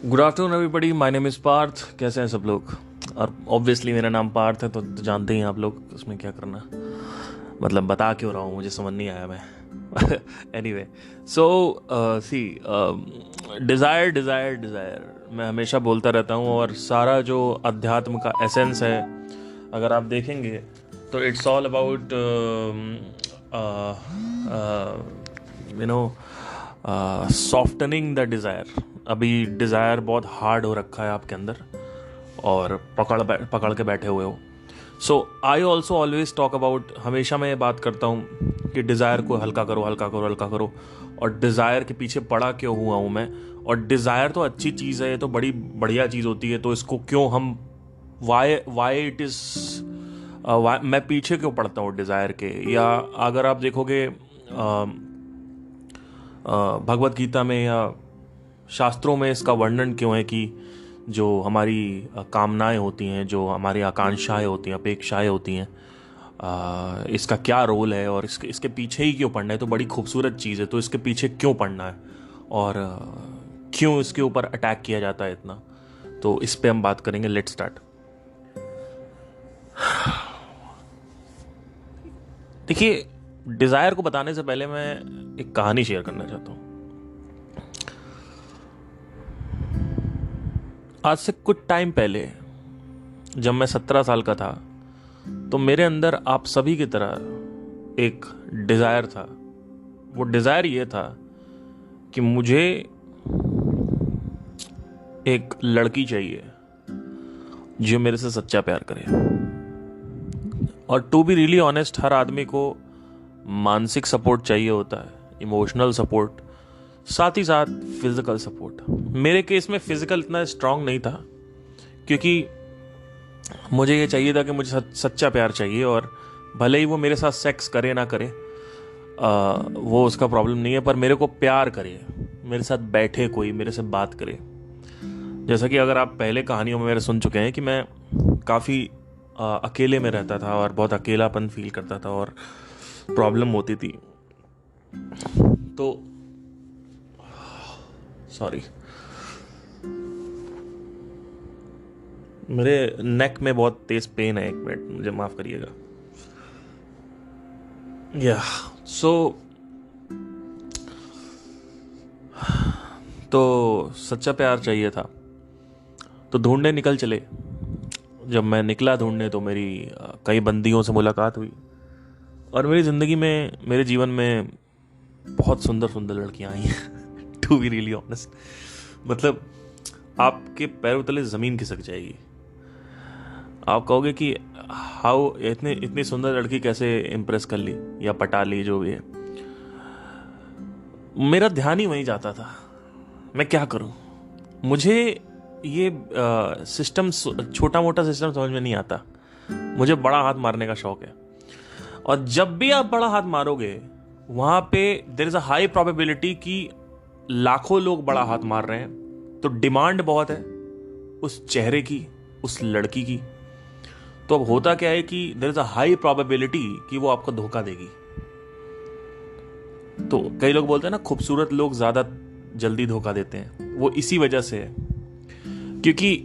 Good afternoon everybody, my name is Parth. कैसे हैं सब लोग? और ऑब्वियसली मेरा नाम पार्थ है तो जानते ही हैं आप लोग, उसमें क्या करना। मतलब बता क्यों रहा हूँ, मुझे समझ नहीं आया मैं। एनीवे, सो सी डिज़ायर डिज़ायर डिज़ायर मैं हमेशा बोलता रहता हूँ, और सारा जो अध्यात्म का एसेंस है अगर आप देखेंगे तो it's all about you know softening the desire. अभी डिज़ायर बहुत हार्ड हो रखा है आपके अंदर और पकड़ के बैठे हुए हो। So I also always talk about, हमेशा मैं ये बात करता हूँ कि डिज़ायर को हल्का करो, हल्का करो, हल्का करो। और डिज़ायर के पीछे पड़ा क्यों हुआ हूँ मैं? और डिज़ायर तो अच्छी चीज़ है, ये तो बड़ी बढ़िया चीज़ होती है, तो इसको क्यों हम वाई इट इज़ मैं पीछे क्यों पड़ता हूँ डिज़ायर के? या अगर आप देखोगे भगवत गीता में या शास्त्रों में इसका वर्णन क्यों है कि जो हमारी कामनाएं होती हैं, जो हमारी आकांक्षाएं होती हैं, अपेक्षाएं होती हैं, इसका क्या रोल है और इसके पीछे ही क्यों पढ़ना है? तो बड़ी खूबसूरत चीज़ है, तो इसके पीछे क्यों पढ़ना है और क्यों इसके ऊपर अटैक किया जाता है इतना? तो इस पे हम बात करेंगे। Let's start. देखिए, डिज़ायर को बताने से पहले मैं एक कहानी शेयर करना चाहता हूँ। आज से कुछ टाइम पहले जब मैं 17 साल का था तो मेरे अंदर आप सभी की तरह एक डिज़ायर था। वो डिज़ायर ये था कि मुझे एक लड़की चाहिए जो मेरे से सच्चा प्यार करे। और टू बी रियली ऑनेस्ट, हर आदमी को मानसिक सपोर्ट चाहिए होता है, इमोशनल सपोर्ट, साथ ही साथ फिजिकल सपोर्ट। मेरे केस में फिजिकल इतना स्ट्रांग नहीं था, क्योंकि मुझे ये चाहिए था कि मुझे सच्चा प्यार चाहिए, और भले ही वो मेरे साथ सेक्स करे ना करे वो उसका प्रॉब्लम नहीं है, पर मेरे को प्यार करे, मेरे साथ बैठे, कोई मेरे से बात करे। जैसा कि अगर आप पहले कहानियों में मेरे सुन चुके हैं कि मैं काफ़ी अकेले में रहता था और बहुत अकेलापन फील करता था और प्रॉब्लम होती थी। तो सॉरी, मेरे नेक में बहुत तेज पेन है, एक मिनट मुझे माफ करिएगा। या सो तो सच्चा प्यार चाहिए था, तो ढूंढने निकल चले। जब मैं निकला ढूंढने तो मेरी कई बंदियों से मुलाकात हुई, और मेरी ज़िंदगी में, मेरे जीवन में बहुत सुंदर सुंदर लड़कियां आई हैं। टू बी रियली ऑनेस्ट, मतलब आपके पैरों तले ज़मीन खिसक जाएगी। आप कहोगे कि हाउ इतनी सुंदर लड़की कैसे इम्प्रेस कर ली या पटा ली, जो भी है। मेरा ध्यान ही वहीं जाता था, मैं क्या करूं। मुझे ये सिस्टम, छोटा मोटा सिस्टम समझ में नहीं आता। मुझे बड़ा हाथ मारने का शौक है, और जब भी आप बड़ा हाथ मारोगे वहां पे there is a high probability कि लाखों लोग बड़ा हाथ मार रहे हैं, तो डिमांड बहुत है उस चेहरे की, उस लड़की की। तो अब होता क्या है कि there is a high probability कि वो आपको धोखा देगी। तो कई लोग बोलते हैं ना, खूबसूरत लोग ज्यादा जल्दी धोखा देते हैं, वो इसी वजह से है, क्योंकि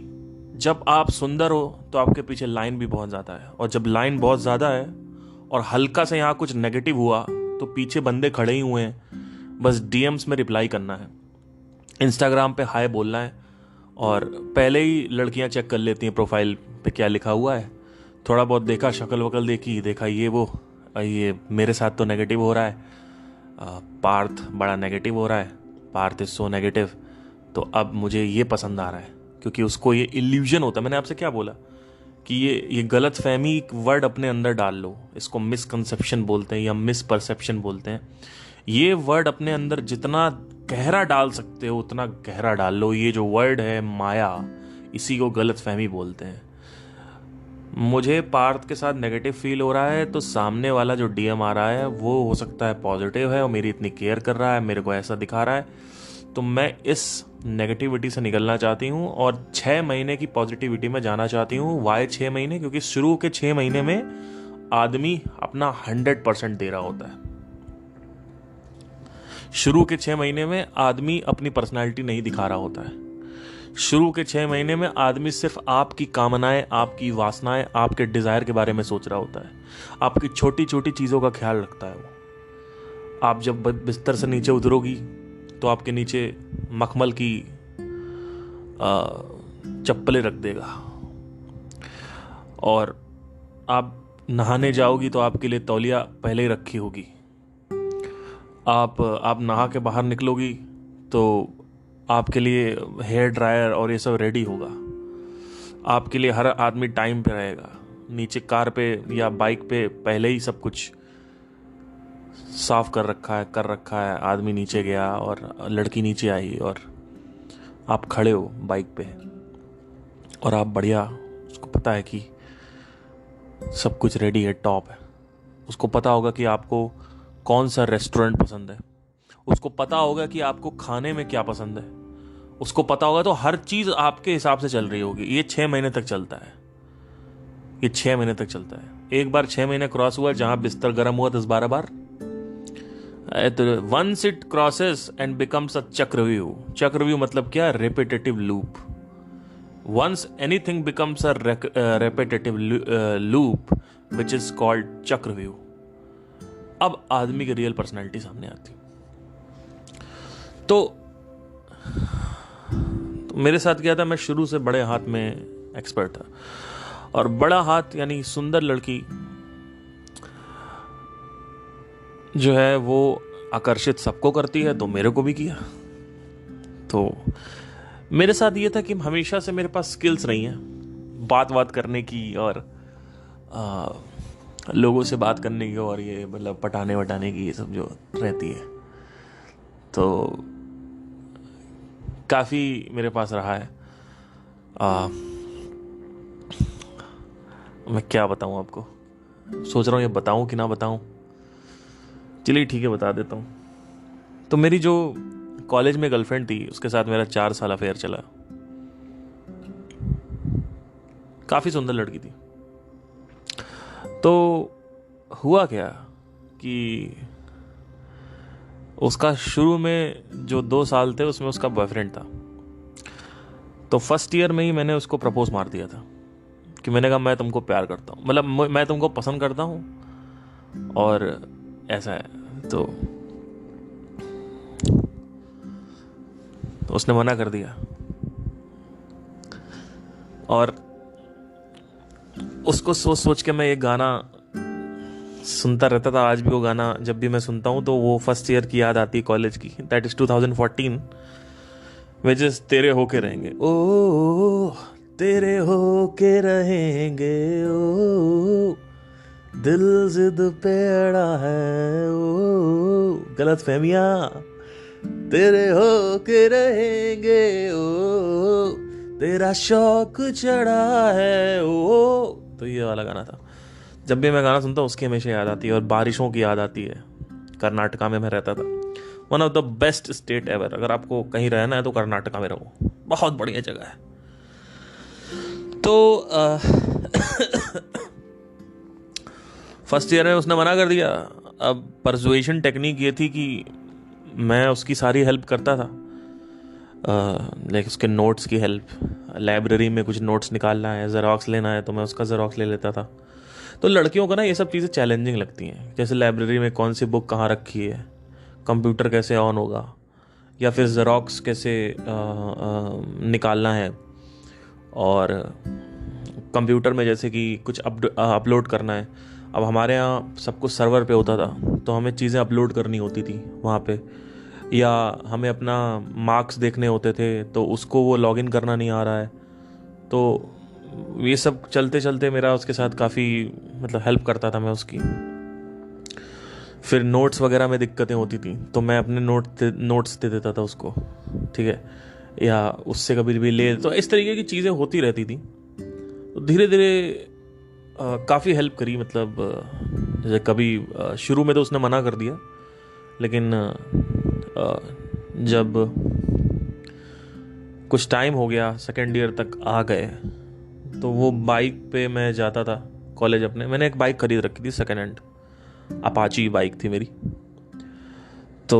जब आप सुंदर हो तो आपके पीछे लाइन भी बहुत ज्यादा है, और जब लाइन बहुत ज्यादा है और हल्का से यहां कुछ नेगेटिव हुआ तो पीछे बंदे खड़े ही हुए हैं, बस डीएम्स में रिप्लाई करना है, इंस्टाग्राम पे हाय बोलना है, और पहले ही लड़कियां चेक कर लेती हैं प्रोफाइल पे क्या लिखा हुआ है। थोड़ा बहुत देखा, शक्ल वकल देखी, देखा ये वो, ये मेरे साथ तो नेगेटिव हो रहा है, पार्थ बड़ा नेगेटिव हो रहा है, पार्थ इज सो नेगेटिव, तो अब मुझे ये पसंद आ रहा है। क्योंकि उसको ये इल्यूजन होता है, मैंने आपसे क्या बोला कि ये गलत फहमी वर्ड अपने अंदर डाल लो, इसको मिसकंसेप्शन बोलते हैं या मिस परसेप्शन बोलते हैं। ये वर्ड अपने अंदर जितना गहरा डाल सकते हो उतना गहरा डाल लो। ये जो वर्ड है माया, इसी को गलत फहमी बोलते हैं। मुझे पार्थ के साथ नेगेटिव फील हो रहा है, तो सामने वाला जो डीएम आ रहा है वो हो सकता है पॉजिटिव है और मेरी इतनी केयर कर रहा है, मेरे को ऐसा दिखा रहा है, तो मैं इस नेगेटिविटी से निकलना चाहती हूँ और 6 महीने की पॉजिटिविटी में जाना चाहती हूँ। वाई 6 महीने? क्योंकि शुरू के 6 महीने में आदमी अपना 100% दे रहा होता है। शुरू के 6 महीने में आदमी अपनी पर्सनालिटी नहीं दिखा रहा होता है। शुरू के 6 महीने में आदमी सिर्फ आपकी कामनाएं, आपकी वासनाएं, आपके डिजायर के बारे में सोच रहा होता है, आपकी छोटी छोटी चीजों का ख्याल रखता है वो। आप जब बिस्तर से नीचे उतरोगी तो आपके नीचे मखमल की चप्पलें रख देगा, और आप नहाने जाओगी तो आपके लिए तौलिया पहले ही रखी होगी। आप नहा के बाहर निकलोगी तो आपके लिए हेयर ड्रायर और ये सब रेडी होगा। आपके लिए हर आदमी टाइम पे रहेगा। नीचे कार पे या बाइक पे पहले ही सब कुछ साफ कर रखा है। आदमी नीचे गया और लड़की नीचे आई और आप खड़े हो बाइक पे, और आप बढ़िया, उसको पता है कि सब कुछ रेडी है, टॉप है। उसको पता होगा कि आपको कौन सा रेस्टोरेंट पसंद है, उसको पता होगा कि आपको खाने में क्या पसंद है, उसको पता होगा। तो हर चीज़ आपके हिसाब से चल रही होगी। ये 6 महीने तक चलता है, ये 6 महीने तक चलता है। एक बार 6 महीने क्रॉस हुआ, जहां बिस्तर गर्म हुआ 10-12 बार, once it crosses and becomes a chakravyuh. चक्रव्यूह मतलब क्या? Repetitive loop. Once anything becomes a repetitive loop which is called चक्रव्यूह, अब आदमी की रियल पर्सनैलिटी सामने आती। तो मेरे साथ क्या था, मैं शुरू से बड़े हाथ में एक्सपर्ट था, और बड़ा हाथ यानी सुंदर लड़की जो है वो आकर्षित सबको करती है, तो मेरे को भी किया। तो मेरे साथ ये था कि हमेशा से मेरे पास स्किल्स नहीं है बात करने की, और लोगों से बात करने की, और ये मतलब पटाने वटाने की, ये सब जो रहती है, तो काफ़ी मेरे पास रहा है। मैं क्या बताऊं आपको, सोच रहा हूँ ये बताऊं कि ना बताऊं। चलिए ठीक है, बता देता हूँ। तो मेरी जो कॉलेज में गर्लफ्रेंड थी, उसके साथ मेरा 4 साल अफेयर चला। काफ़ी सुंदर लड़की थी। तो हुआ क्या कि उसका शुरू में जो 2 साल थे उसमें उसका बॉयफ्रेंड था। तो फर्स्ट ईयर में ही मैंने उसको प्रपोज मार दिया था कि मैंने कहा मैं तुमको प्यार करता हूँ, मतलब मैं तुमको पसंद करता हूँ, और ऐसा है। तो उसने मना कर दिया, और उसको सोच के मैं ये गाना सुनता रहता था। आज भी वो गाना जब भी मैं सुनता हूँ तो वो फर्स्ट ईयर की याद आती है, कॉलेज की। दैट इज 2014, विच इज तेरे होके रहेंगे। ओ तेरे होके रहेंगे, ओ दिल जिद पे अड़ा है, ओ गलत फहमियां, तेरे होके रहेंगे, ओ तेरा शौक चढ़ा है, ओ। तो ये वाला गाना था। जब भी मैं गाना सुनता हूँ उसकी हमेशा याद आती है, और बारिशों की याद आती है। कर्नाटका में मैं रहता था। One of the best state ever. अगर आपको कहीं रहना है तो कर्नाटका में रहो, बहुत बढ़िया जगह है। तो फर्स्ट ईयर में उसने मना कर दिया। अब परसुएशन टेक्निक ये थी कि मैं उसकी सारी हेल्प करता था, लाइक उसके नोट्स की हेल्प। लाइब्रेरी में कुछ नोट्स निकालना है, ज़ेरॉक्स लेना है, तो मैं उसका ज़ेरॉक्स ले लेता था। तो लड़कियों को ना ये सब चीज़ें चैलेंजिंग लगती हैं, जैसे लाइब्रेरी में कौन सी बुक कहाँ रखी है, कंप्यूटर कैसे ऑन होगा, या फिर ज़ेरॉक्स कैसे निकालना है, और कंप्यूटर में जैसे कि कुछ अपलोड करना है। अब हमारे यहाँ सब कुछ सर्वर पे होता था, तो हमें चीज़ें अपलोड करनी होती थी वहाँ पे, या हमें अपना मार्क्स देखने होते थे, तो उसको वो लॉगिन करना नहीं आ रहा है। तो ये सब चलते चलते मेरा उसके साथ काफ़ी मतलब हेल्प करता था मैं उसकी। फिर नोट्स वगैरह में दिक्कतें होती थी, तो मैं अपने नोट्स दे देता था उसको, ठीक है, या उससे कभी भी ले। तो इस तरीके की चीज़ें होती रहती थी। तो धीरे धीरे काफ़ी हेल्प करी। मतलब जैसे कभी शुरू में तो उसने मना कर दिया, लेकिन जब कुछ टाइम हो गया, सेकेंड ईयर तक आ गए, तो वो बाइक पे मैं जाता था कॉलेज अपने। मैंने एक बाइक खरीद रखी थी, सेकेंड हैंड अपाची बाइक थी मेरी। तो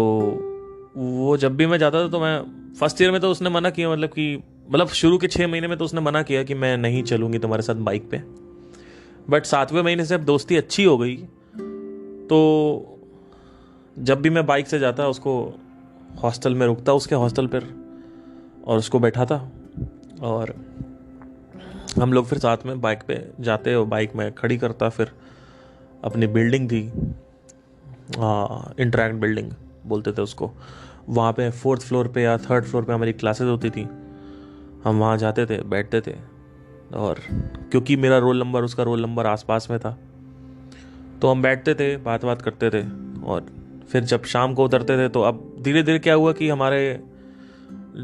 वो जब भी मैं जाता था, तो मैं फर्स्ट ईयर में तो उसने मना किया, मतलब कि मतलब शुरू के 6 महीने में तो उसने मना किया कि मैं नहीं चलूंगी तुम्हारे साथ बाइक पे, बट 7वें महीने से अब दोस्ती अच्छी हो गई। तो जब भी मैं बाइक से जाता उसको हॉस्टल में रुकता, उसके हॉस्टल पर, और उसको बैठा था और हम लोग फिर साथ में बाइक पे जाते और बाइक में खड़ी करता। फिर अपनी बिल्डिंग थी, इंटरैक्ट बिल्डिंग बोलते थे उसको, वहाँ पे 4th फ्लोर पे या 3rd फ्लोर पे हमारी क्लासेस होती थी। हम वहाँ जाते थे, बैठते थे, और क्योंकि मेरा रोल नंबर उसका रोल नंबर आसपास में था तो हम बैठते थे, बात बात करते थे। और फिर जब शाम को उतरते थे तो अब धीरे धीरे क्या हुआ कि हमारे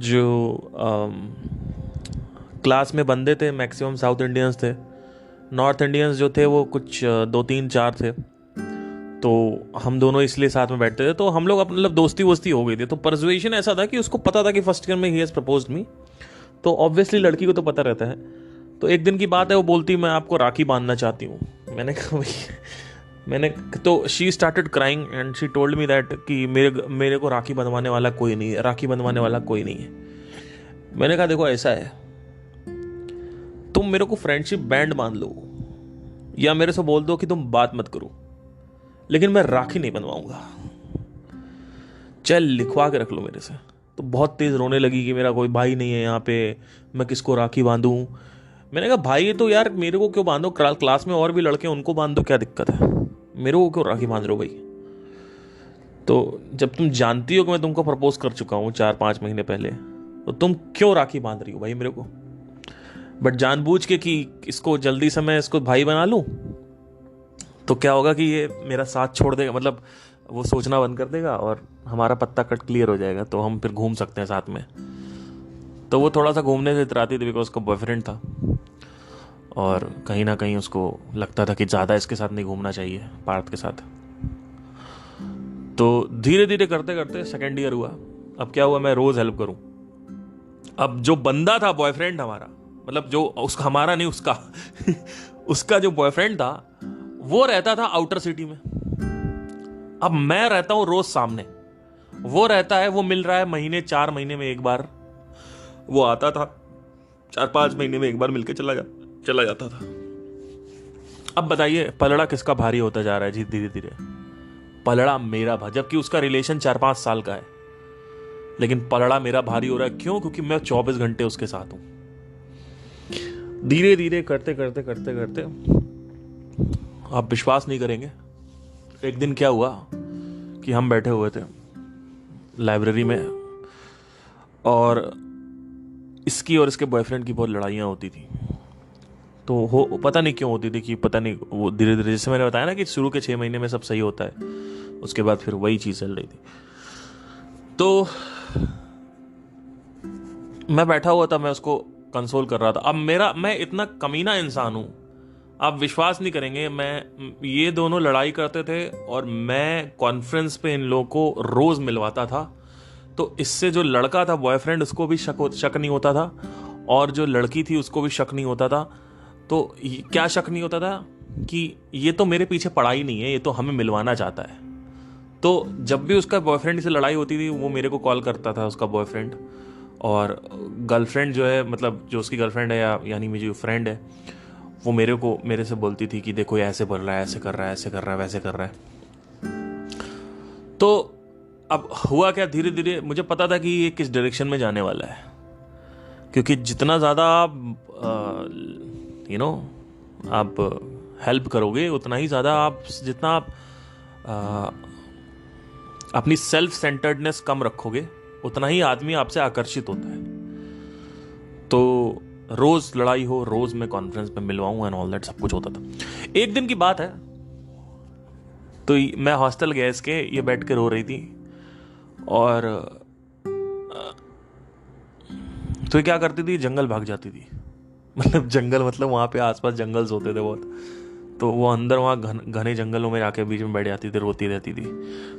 जो क्लास में बंदे थे मैक्सिमम साउथ इंडियंस थे, नॉर्थ इंडियंस जो थे वो कुछ 2-3-4 थे। तो हम दोनों इसलिए साथ में बैठते थे, तो हम लोग मतलब दोस्ती वोस्ती हो गई थी। तो परसुएशन ऐसा था कि उसको पता था कि फर्स्ट ईयर में ही हैज़ प्रपोज्ड मी, तो ऑब्वियसली लड़की को तो पता रहता है। तो एक दिन की बात है, वो बोलती मैं आपको राखी बांधना चाहती हूँ। मैंने कहा भाई, तो she started crying and she told me that कि मेरे को राखी बंधवाने वाला कोई नहीं है, राखी बंधवाने वाला कोई नहीं है। मैंने कहा देखो ऐसा है, तुम मेरे को फ्रेंडशिप बैंड बांध लो या मेरे से बोल दो कि तुम बात मत करो, लेकिन मैं राखी नहीं बनवाऊंगा, चल लिखवा के रख लो मेरे से। तो बहुत तेज रोने लगी कि मेरा कोई भाई नहीं है यहाँ पे, मैं किसको राखी बांधूं। मैंने कहा भाई तो यार मेरे को क्यों बांधो, क्लास में और भी लड़के उनको बांध दो, क्या दिक्कत है, मेरे को क्यों राखी बांध रहे हो भाई। तो जब तुम जानती हो कि मैं तुमको प्रपोज कर चुका हूँ 4-5 महीने पहले, तो तुम क्यों राखी बांध रही हो भाई मेरे को। बट जानबूझ के कि इसको जल्दी से मैं इसको भाई बना लूं तो क्या होगा कि ये मेरा साथ छोड़ देगा, मतलब वो सोचना बंद कर देगा और हमारा पत्ता कट क्लियर हो जाएगा, तो हम फिर घूम सकते हैं साथ में। तो वो थोड़ा सा घूमने से इतराती थी बिकॉज उसका बॉयफ्रेंड था और कहीं ना कहीं उसको लगता था कि ज़्यादा इसके साथ नहीं घूमना चाहिए, पार्थ के साथ। तो धीरे धीरे करते करते 2nd ईयर हुआ। अब क्या हुआ, मैं रोज़ हेल्प करूं। अब जो बंदा था बॉयफ्रेंड हमारा, मतलब जो उसका, हमारा नहीं उसका उसका जो बॉयफ्रेंड था वो रहता था आउटर सिटी में। अब मैं रहता हूं रोज सामने, वो रहता है, वो मिल रहा है महीने 4 महीने में एक बार, वो आता था 4-5 महीने में एक बार मिलके चला जाता था। अब बताइए पलड़ा किसका भारी होता जा रहा है जी धीरे धीरे। पलड़ा मेरा जबकि उसका रिलेशन 4-5 साल का है, लेकिन पलड़ा मेरा भारी हो रहा है। क्यों? क्योंकि मैं 24 घंटे उसके साथ हूं। धीरे धीरे करते करते करते करते आप विश्वास नहीं करेंगे, एक दिन क्या हुआ कि हम बैठे हुए थे लाइब्रेरी में और इसकी और इसके बॉयफ्रेंड की बहुत लड़ाइयाँ होती थी। तो हो पता नहीं क्यों होती थी, कि पता नहीं, वो धीरे धीरे, जैसे मैंने बताया ना कि शुरू के 6 महीने में सब सही होता है, उसके बाद फिर वही चीज़ चल रही थी। तो मैं बैठा हुआ था, मैं उसको कंसोल कर रहा था। अब मैं इतना कमीना इंसान हूं, आप विश्वास नहीं करेंगे। ये दोनों लड़ाई करते थे और मैं कॉन्फ्रेंस पे इन लोगों को रोज मिलवाता था। तो इससे जो लड़का था बॉयफ्रेंड, उसको भी शक नहीं होता था, और जो लड़की थी उसको भी शक नहीं होता था। तो क्या शक नहीं होता था कि ये तो मेरे पीछे पड़ा ही नहीं है, ये तो हमें मिलवाना चाहता है। तो जब भी उसका बॉयफ्रेंड से लड़ाई होती थी, वो मेरे को कॉल करता था, उसका बॉयफ्रेंड, और गर्लफ्रेंड जो है, मतलब जो उसकी गर्लफ्रेंड है यानी मेरी जो फ्रेंड है, वो मेरे से बोलती थी कि देखो ये ऐसे बोल रहा है, ऐसे कर रहा है, ऐसे कर रहा है, वैसे कर रहा है। तो अब हुआ क्या, धीरे धीरे मुझे पता था कि ये किस डायरेक्शन में जाने वाला है, क्योंकि जितना ज़्यादा आप आप हेल्प करोगे, उतना ही ज़्यादा जितना आप अपनी सेल्फ सेंटर्डनेस कम रखोगे, उतना ही आदमी आपसे आकर्षित होता है। तो रोज लड़ाई हो, रोज मैं कॉन्फ्रेंस में मिलवाऊं एंड ऑल दैट, सब कुछ होता था। एक दिन की बात है, तो मैं हॉस्टल गया इसके, ये बैठ के रो रही थी, और तो ये क्या करती थी, जंगल भाग जाती थी। मतलब जंगल, मतलब वहां पे आसपास जंगल्स होते थे बहुत, तो वो अंदर वहाँ घने जंगलों में जाके बीच में बैठ जाती थी, रोती रहती थी।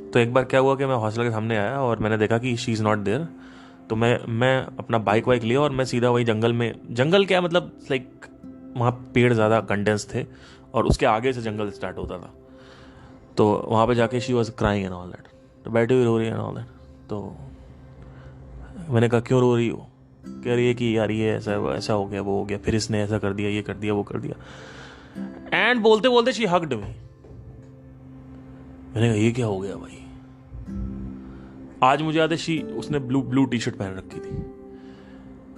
तो एक बार क्या हुआ कि मैं हॉस्टल के सामने आया और मैंने देखा कि शी इज़ नॉट देयर। तो मैं अपना बाइक वाइक लिया और मैं सीधा वही जंगल क्या, मतलब लाइक वहाँ पेड़ ज़्यादा कंडेंस थे और उसके आगे से जंगल स्टार्ट होता था। तो वहाँ पे जाके she was crying and all that, तो बैठी हुई रो रही है एंड ऑल दैट। तो मैंने कहा क्यों रो रही हो, कह रही है कि यार ये ऐसा ऐसा हो गया, वो हो गया, फिर इसने ऐसा कर दिया, ये कर दिया, वो कर दिया। एंड बोलते बोलते शी हग्ड मी। मैंने कहा ये क्या हो गया भाई। आज मुझे याद है उसने ब्लू टी शर्ट पहन रखी थी।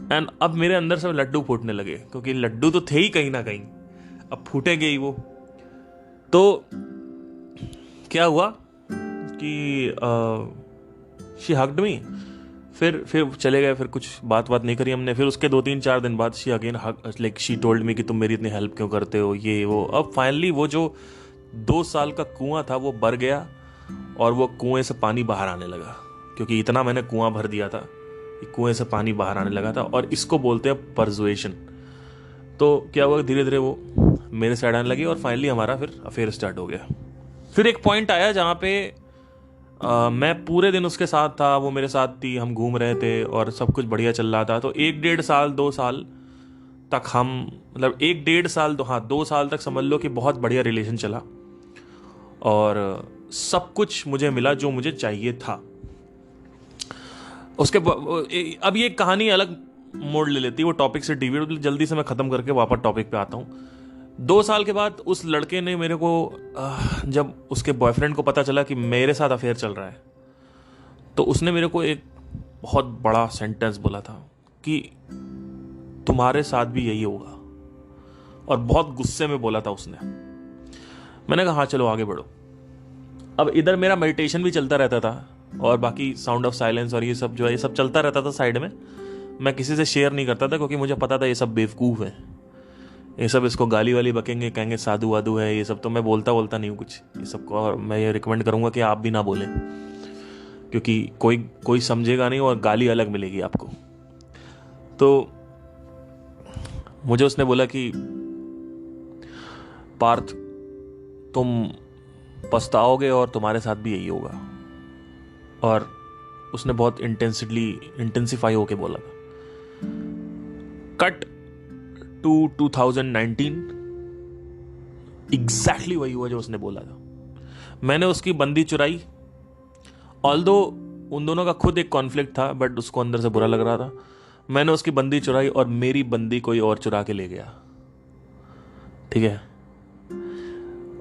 एंड अब मेरे अंदर से लड्डू फूटने लगे, क्योंकि लड्डू तो थे ही कहीं ना कहीं, अब फूटेंगे ही वो। तो क्या हुआ कि शी हग्ड मी, फिर चले गए, फिर कुछ बात नहीं करी हमने। फिर उसके 2-3-4 दिन बाद she again like she told me कि तुम मेरी इतनी हेल्प क्यों करते हो, ये वो। अब फाइनली वो जो 2 साल का कुआं था वो भर गया, और वो कुएं से पानी बाहर आने लगा, क्योंकि इतना मैंने कुआं भर दिया था कि कुएं से पानी बाहर आने लगा था। और इसको बोलते हैं परसुएशन। तो क्या हुआ, धीरे धीरे वो मेरे साइड आने लगी, और फाइनली हमारा फिर अफेयर स्टार्ट हो गया। फिर एक पॉइंट आया जहाँ पे मैं पूरे दिन उसके साथ था, वो मेरे साथ थी, हम घूम रहे थे और सब कुछ बढ़िया चल रहा था। तो 1-1.5 साल 2 साल तक हम, मतलब 1-1.5 साल, तो हाँ 2 साल तक समझ लो कि बहुत बढ़िया रिलेशन चला, और सब कुछ मुझे मिला जो मुझे चाहिए था। उसके अब ये कहानी अलग मोड़ ले लेती है, वो टॉपिक से डिविएट, जल्दी से मैं खत्म करके वापस टॉपिक पे आता हूँ। 2 साल के बाद उस लड़के ने मेरे को, जब उसके बॉयफ्रेंड को पता चला कि मेरे साथ अफेयर चल रहा है, तो उसने मेरे को एक बहुत बड़ा सेंटेंस बोला था कि तुम्हारे साथ भी यही होगा, और बहुत गुस्से में बोला था उसने। मैंने कहा हाँ चलो आगे बढ़ो। अब इधर मेरा मेडिटेशन भी चलता रहता था, और बाकी साउंड ऑफ साइलेंस और ये सब जो है, ये सब चलता रहता था साइड में। मैं किसी से शेयर नहीं करता था, क्योंकि मुझे पता था ये सब बेवकूफ़ है, ये सब इसको गाली वाली बकेंगे, कहेंगे साधु वाधु है ये सब। तो मैं बोलता नहीं हूँ कुछ ये सब को, और मैं ये रिकमेंड करूँगा कि आप भी ना बोलें, क्योंकि कोई समझेगा नहीं और गाली अलग मिलेगी आपको। तो मुझे उसने बोला कि पार्थ तुम पछताओगे और तुम्हारे साथ भी यही होगा, और उसने बहुत इंटेंसिफाई होके बोला था। कट टू 2019, एग्जैक्टली वही हुआ जो उसने बोला था। मैंने उसकी बंदी चुराई, ऑल्दो उन दोनों का खुद एक कॉन्फ्लिक्ट था, बट उसको अंदर से बुरा लग रहा था। मैंने उसकी बंदी चुराई, और मेरी बंदी कोई और चुरा के ले गया, ठीक है।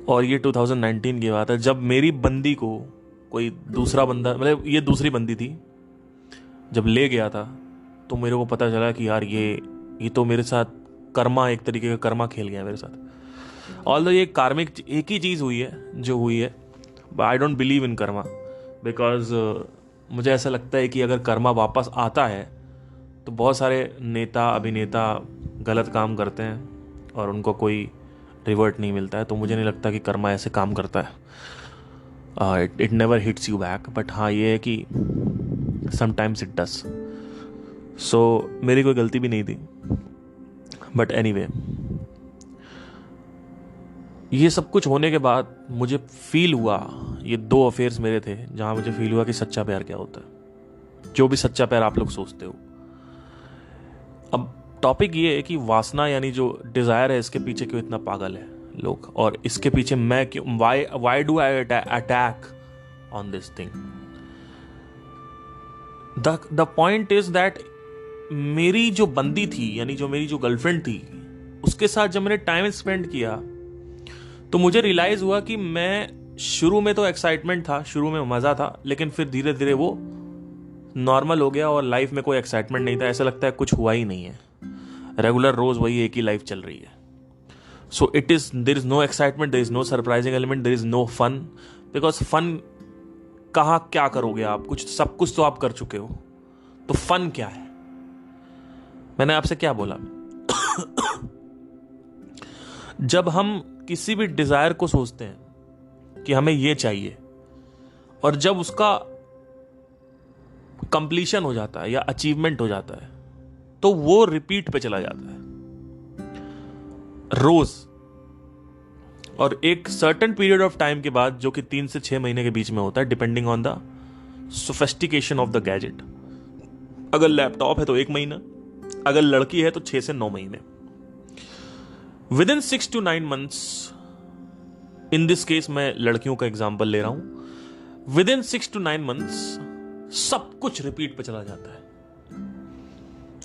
और ये 2019 की बात है, जब मेरी बंदी को कोई दूसरा बंदा, मतलब ये दूसरी बंदी थी, जब ले गया था, तो मेरे को पता चला कि यार ये तो मेरे साथ कर्मा, एक तरीके का कर्मा खेल गया मेरे साथ। ऑल्दो ये कार्मिक एक ही चीज़ हुई है जो हुई है, but I don't believe in Karma, because मुझे ऐसा लगता है कि अगर कर्मा वापस आता है तो बहुत सारे नेता अभिनेता गलत काम करते हैं और उनको कोई रिवर्ट नहीं मिलता है। तो मुझे नहीं लगता कि कर्मा ऐसे काम करता है। It never hits you back, but हाँ ये है कि समटाइम्स इट डस। सो मेरी कोई गलती भी नहीं थी, बट एनीवे, ये सब कुछ होने के बाद मुझे फील हुआ, ये 2 अफेयर्स मेरे थे जहां मुझे फील हुआ कि सच्चा प्यार क्या होता है, जो भी सच्चा प्यार आप लोग सोचते हो। अब टॉपिक ये है कि वासना यानी जो डिजायर है, इसके पीछे क्यों इतना पागल है लोग, और इसके पीछे मैं क्यों, why do I attack on this thing. The point is that मेरी जो बंदी थी, यानी जो मेरी जो गर्लफ्रेंड थी, उसके साथ जब मैंने टाइम स्पेंड किया तो मुझे रियलाइज हुआ कि मैं, शुरू में तो एक्साइटमेंट था, शुरू में मजा था, लेकिन फिर धीरे धीरे वो नॉर्मल हो गया और लाइफ में कोई एक्साइटमेंट नहीं था। ऐसा लगता है कुछ हुआ ही नहीं है, रेगुलर रोज वही एक ही लाइफ चल रही है। So there is no excitement, there is no surprising element, there is no fun, because fun कहाँ क्या करोगे आप, सब कुछ तो आप कर चुके हो, तो फन क्या है। मैंने आपसे क्या बोला जब हम किसी भी डिजायर को सोचते हैं कि हमें ये चाहिए, और जब उसका कंप्लीशन हो जाता है या अचीवमेंट हो जाता है, तो वो रिपीट पे चला जाता है रोज, और एक सर्टेन पीरियड ऑफ टाइम के बाद, जो कि 3 से 6 महीने के बीच में होता है, depending on the sophistication of the gadget. अगर लैपटॉप है तो 1 महीना, अगर लड़की है तो 6 से 9 महीने। With in 6 to 9 months, in this case मैं लड़कियों का एग्जाम्पल ले रहा हूं, विद इन 6 to 9 months सब कुछ रिपीट पे चला जाता है।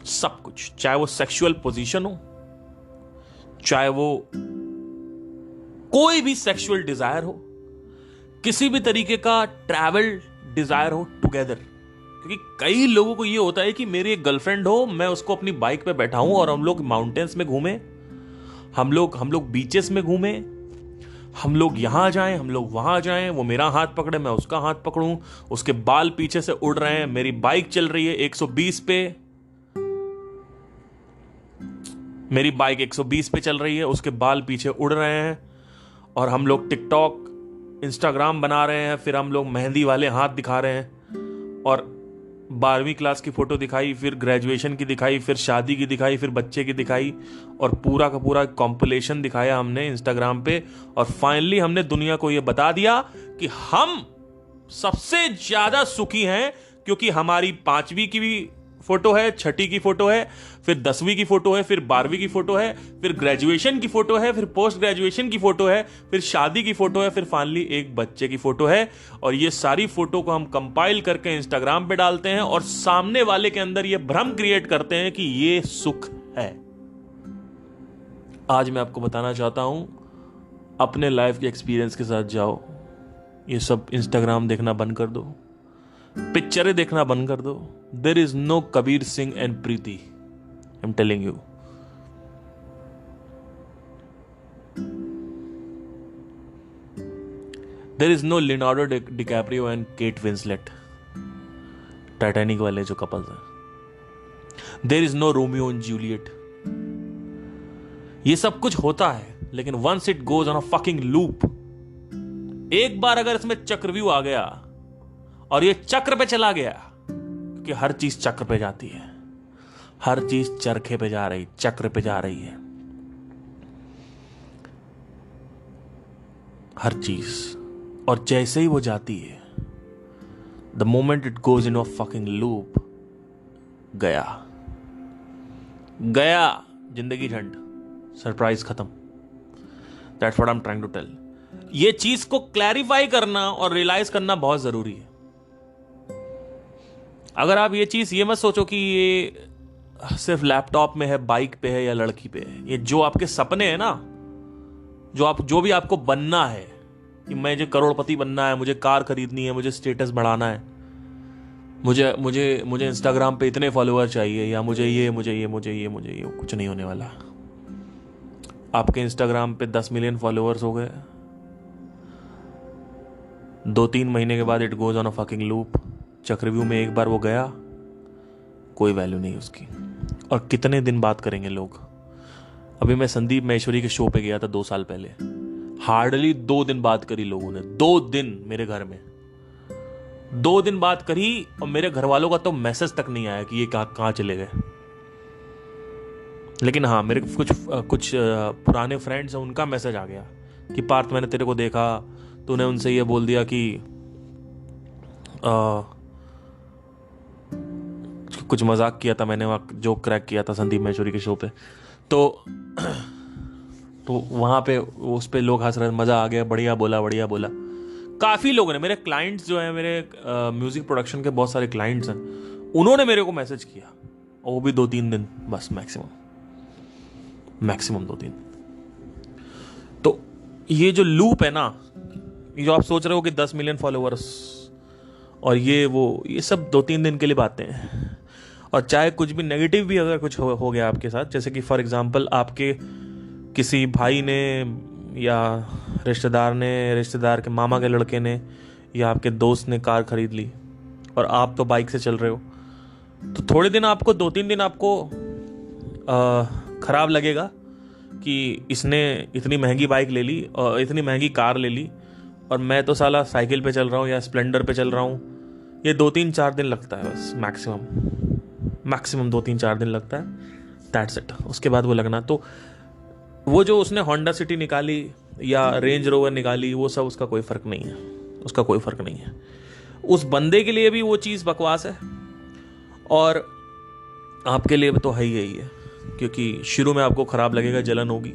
सब कुछ, चाहे वो सेक्सुअल पोजीशन हो, चाहे वो कोई भी सेक्सुअल डिजायर हो, किसी भी तरीके का ट्रैवल डिजायर हो टुगेदर। क्योंकि कई लोगों को ये होता है कि मेरी एक गर्लफ्रेंड हो, मैं उसको अपनी बाइक पे बैठाऊं और हम लोग माउंटेन्स में घूमें, हम लोग बीचेस में घूमें, हम लोग यहां जाएं, हम लोग वहां जाएं, वो मेरा हाथ पकड़े, मैं उसका हाथ पकड़ूं, उसके बाल पीछे से उड़ रहे हैं, मेरी बाइक चल रही है 120 पे, मेरी बाइक 120 पे चल रही है, उसके बाल पीछे उड़ रहे हैं, और हम लोग टिकटॉक इंस्टाग्राम बना रहे हैं, फिर हम लोग मेहंदी वाले हाथ दिखा रहे हैं, और 12वीं क्लास की फोटो दिखाई, फिर ग्रेजुएशन की दिखाई, फिर शादी की दिखाई, फिर बच्चे की दिखाई, और पूरा का पूरा कॉम्पिलेशन दिखाया हमने इंस्टाग्राम पे, और फाइनली हमने दुनिया को यह बता दिया कि हम सबसे ज्यादा सुखी हैं, क्योंकि हमारी 5वीं की भी फोटो है, 6ठी की फोटो है, फिर 10वीं की फोटो है, फिर 12वीं की फोटो है, फिर ग्रेजुएशन की फोटो है, फिर पोस्ट ग्रेजुएशन की फोटो है, फिर शादी की फोटो है, फिर फाइनली एक बच्चे की फोटो है। और ये सारी फोटो को हम कंपाइल करके इंस्टाग्राम पे डालते हैं और सामने वाले के अंदर ये भ्रम क्रिएट करते हैं कि ये सुख है। आज मैं आपको बताना चाहता हूं, अपने लाइफ के एक्सपीरियंस के साथ जाओ, ये सब इंस्टाग्राम देखना बंद कर दो, पिक्चरें देखना बंद कर दो। There is no Kabir Singh and Preeti, I am telling you. There is no Leonardo DiCaprio and Kate Winslet, Titanic वाले जो कपल्स हैं। There is no Romeo and Juliet. ये सब कुछ होता है, लेकिन once it goes on a fucking loop, एक बार अगर इसमें चक्रव्यूह आ गया और ये चक्र पे चला गया, क्योंकि हर चीज चक्र पे जाती है, हर चीज चरखे पे जा रही, चक्र पे जा रही है हर चीज। और जैसे ही वो जाती है, the moment it goes in a fucking loop, गया जिंदगी झंड, सरप्राइज खत्म। That's what I am trying to tell. ये चीज को क्लैरिफाई करना और रियलाइज करना बहुत जरूरी है। अगर आप ये चीज ये मत सोचो कि ये सिर्फ लैपटॉप में है, बाइक पे है या लड़की पे है। ये जो आपके सपने हैं ना, जो भी आपको बनना है, कि मुझे करोड़पति बनना है, मुझे कार खरीदनी है, मुझे स्टेटस बढ़ाना है, मुझे इंस्टाग्राम पे इतने फॉलोअर चाहिए, या मुझे कुछ नहीं होने वाला। आपके इंस्टाग्राम पे 10 मिलियन फॉलोअर्स हो गए, 2-3 महीने के बाद it goes on a fucking loop. चक्रव्यूह में एक बार वो गया, कोई वैल्यू नहीं उसकी। और कितने दिन बात करेंगे लोग। अभी मैं संदीप महेश्वरी के शो पे गया था 2 साल पहले, हार्डली 2 दिन बात करी लोगों ने, 2 दिन मेरे घर में 2 दिन बात करी, और मेरे घर वालों का तो मैसेज तक नहीं आया कि ये कहाँ चले गए। लेकिन हाँ, मेरे कुछ पुराने फ्रेंड्स हैं, उनका मैसेज आ गया कि पार्थ, मैंने तेरे को देखा, तूने उनसे ये बोल दिया कि कुछ मजाक किया था, मैंने वहाँ जोक क्रैक किया था संदीप महेश्वरी के शो पे, तो वहाँ पे उस पे लोग हंस रहे, मज़ा आ गया, बढ़िया बोला। काफ़ी लोगों ने, मेरे क्लाइंट्स जो हैं, मेरे म्यूज़िक प्रोडक्शन के बहुत सारे क्लाइंट्स हैं, उन्होंने मेरे को मैसेज किया, और वो भी 2-3 दिन बस, मैक्सिमम 2-3। तो ये जो लूप है ना, ये जो आप सोच रहे हो कि 10 मिलियन फॉलोअर्स और ये सब 2-3 दिन के लिए बातें हैं। और चाहे कुछ भी नेगेटिव भी अगर कुछ हो गया आपके साथ, जैसे कि फॉर एग्जांपल आपके किसी भाई ने या रिश्तेदार के मामा के लड़के ने या आपके दोस्त ने कार खरीद ली और आप तो बाइक से चल रहे हो, तो थोड़े दिन आपको, 2-3 दिन आपको खराब लगेगा कि इसने इतनी महंगी बाइक ले ली और इतनी महंगी कार ले ली, और मैं तो साला साइकिल पे चल रहा हूँ या स्प्लेंडर पे चल रहा हूँ। ये 2-3-4 दिन लगता है बस, मैक्सिमम 2-3-4 दिन लगता है, दैट्स इट। उसके बाद वो लगना, तो वो जो उसने होंडा सिटी निकाली या रेंज रोवर निकाली, वो सब उसका कोई फ़र्क नहीं है। उस बंदे के लिए भी वो चीज़ बकवास है, और आपके लिए तो है ही है, क्योंकि शुरू में आपको ख़राब लगेगा, जलन होगी,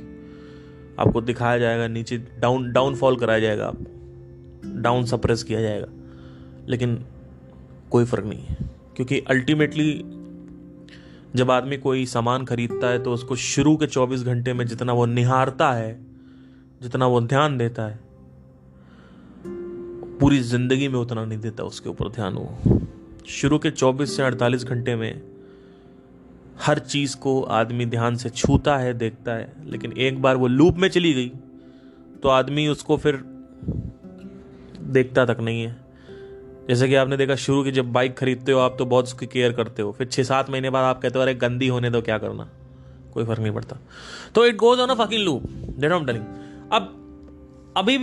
आपको दिखाया जाएगा नीचे, डाउनफॉल कराया जाएगा, आप डाउन सप्रेस किया जाएगा, लेकिन कोई फ़र्क नहीं है, क्योंकि अल्टीमेटली जब आदमी कोई सामान खरीदता है तो उसको शुरू के 24 घंटे में जितना वो निहारता है, जितना वो ध्यान देता है, पूरी जिंदगी में उतना नहीं देता उसके ऊपर ध्यान। वो शुरू के 24 से 48 घंटे में हर चीज को आदमी ध्यान से छूता है, देखता है, लेकिन एक बार वो लूप में चली गई तो आदमी उसको फिर देखता तक नहीं है। जैसे कि आपने देखा, शुरू की जब बाइक खरीदते हो आप तो बहुत उसकी केयर करते हो, फिर 6-7 महीने बाद आप कहते हो अरे गंदी होने दो, क्या करना, कोई फर्क नहीं पड़ता। तो it goes on a fucking loop, that I am telling. अब अभी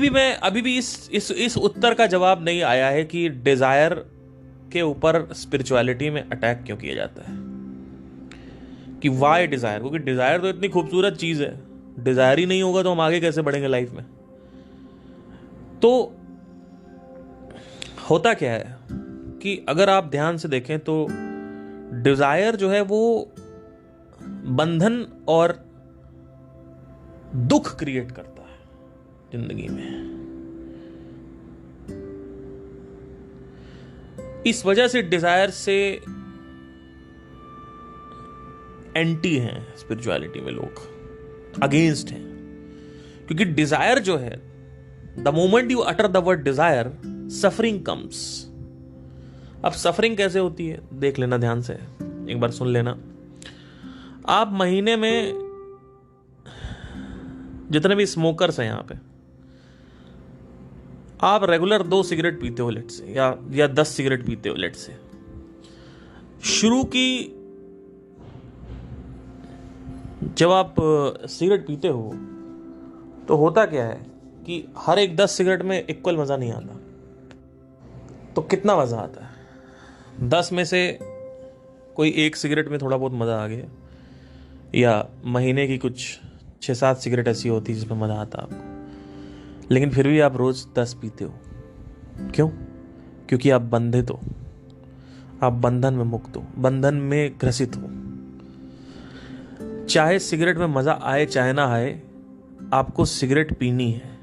भी इस उत्तर का जवाब नहीं आया है कि डिजायर के ऊपर स्पिरिचुअलिटी में अटैक क्यों किया जाता है, कि वाई डिजायर। क्योंकि डिजायर तो इतनी खूबसूरत चीज है, डिजायर ही नहीं होगा तो हम आगे कैसे बढ़ेंगे लाइफ में। तो होता क्या है कि अगर आप ध्यान से देखें तो डिजायर जो है वो बंधन और दुख क्रिएट करता है जिंदगी में। इस वजह से डिजायर से एंटी हैं स्पिरिचुअलिटी में लोग, अगेंस्ट हैं। क्योंकि डिजायर जो है, the moment you utter the word desire, suffering comes. अब सफरिंग कैसे होती है देख लेना ध्यान से, एक बार सुन लेना। आप महीने में जितने भी स्मोकर्स हैं यहां पे, आप रेगुलर 2 सिगरेट पीते हो लेट से, या 10 सिगरेट पीते हो लेट से। शुरू की जब आप सिगरेट पीते हो तो होता क्या है कि हर एक 10 सिगरेट में इक्वल मजा नहीं आता। तो कितना मजा आता है? 10 में से कोई एक सिगरेट में थोड़ा बहुत मजा आ गया, या महीने की कुछ 6-7 सिगरेट ऐसी होती है जिसमें मजा आता आपको, लेकिन फिर भी आप रोज 10 पीते हो। क्यों? क्योंकि आप बंधित हो, आप बंधन में मुक्त हो, बंधन में ग्रसित हो। चाहे सिगरेट में मजा आए चाहे ना आए, आपको सिगरेट पीनी है।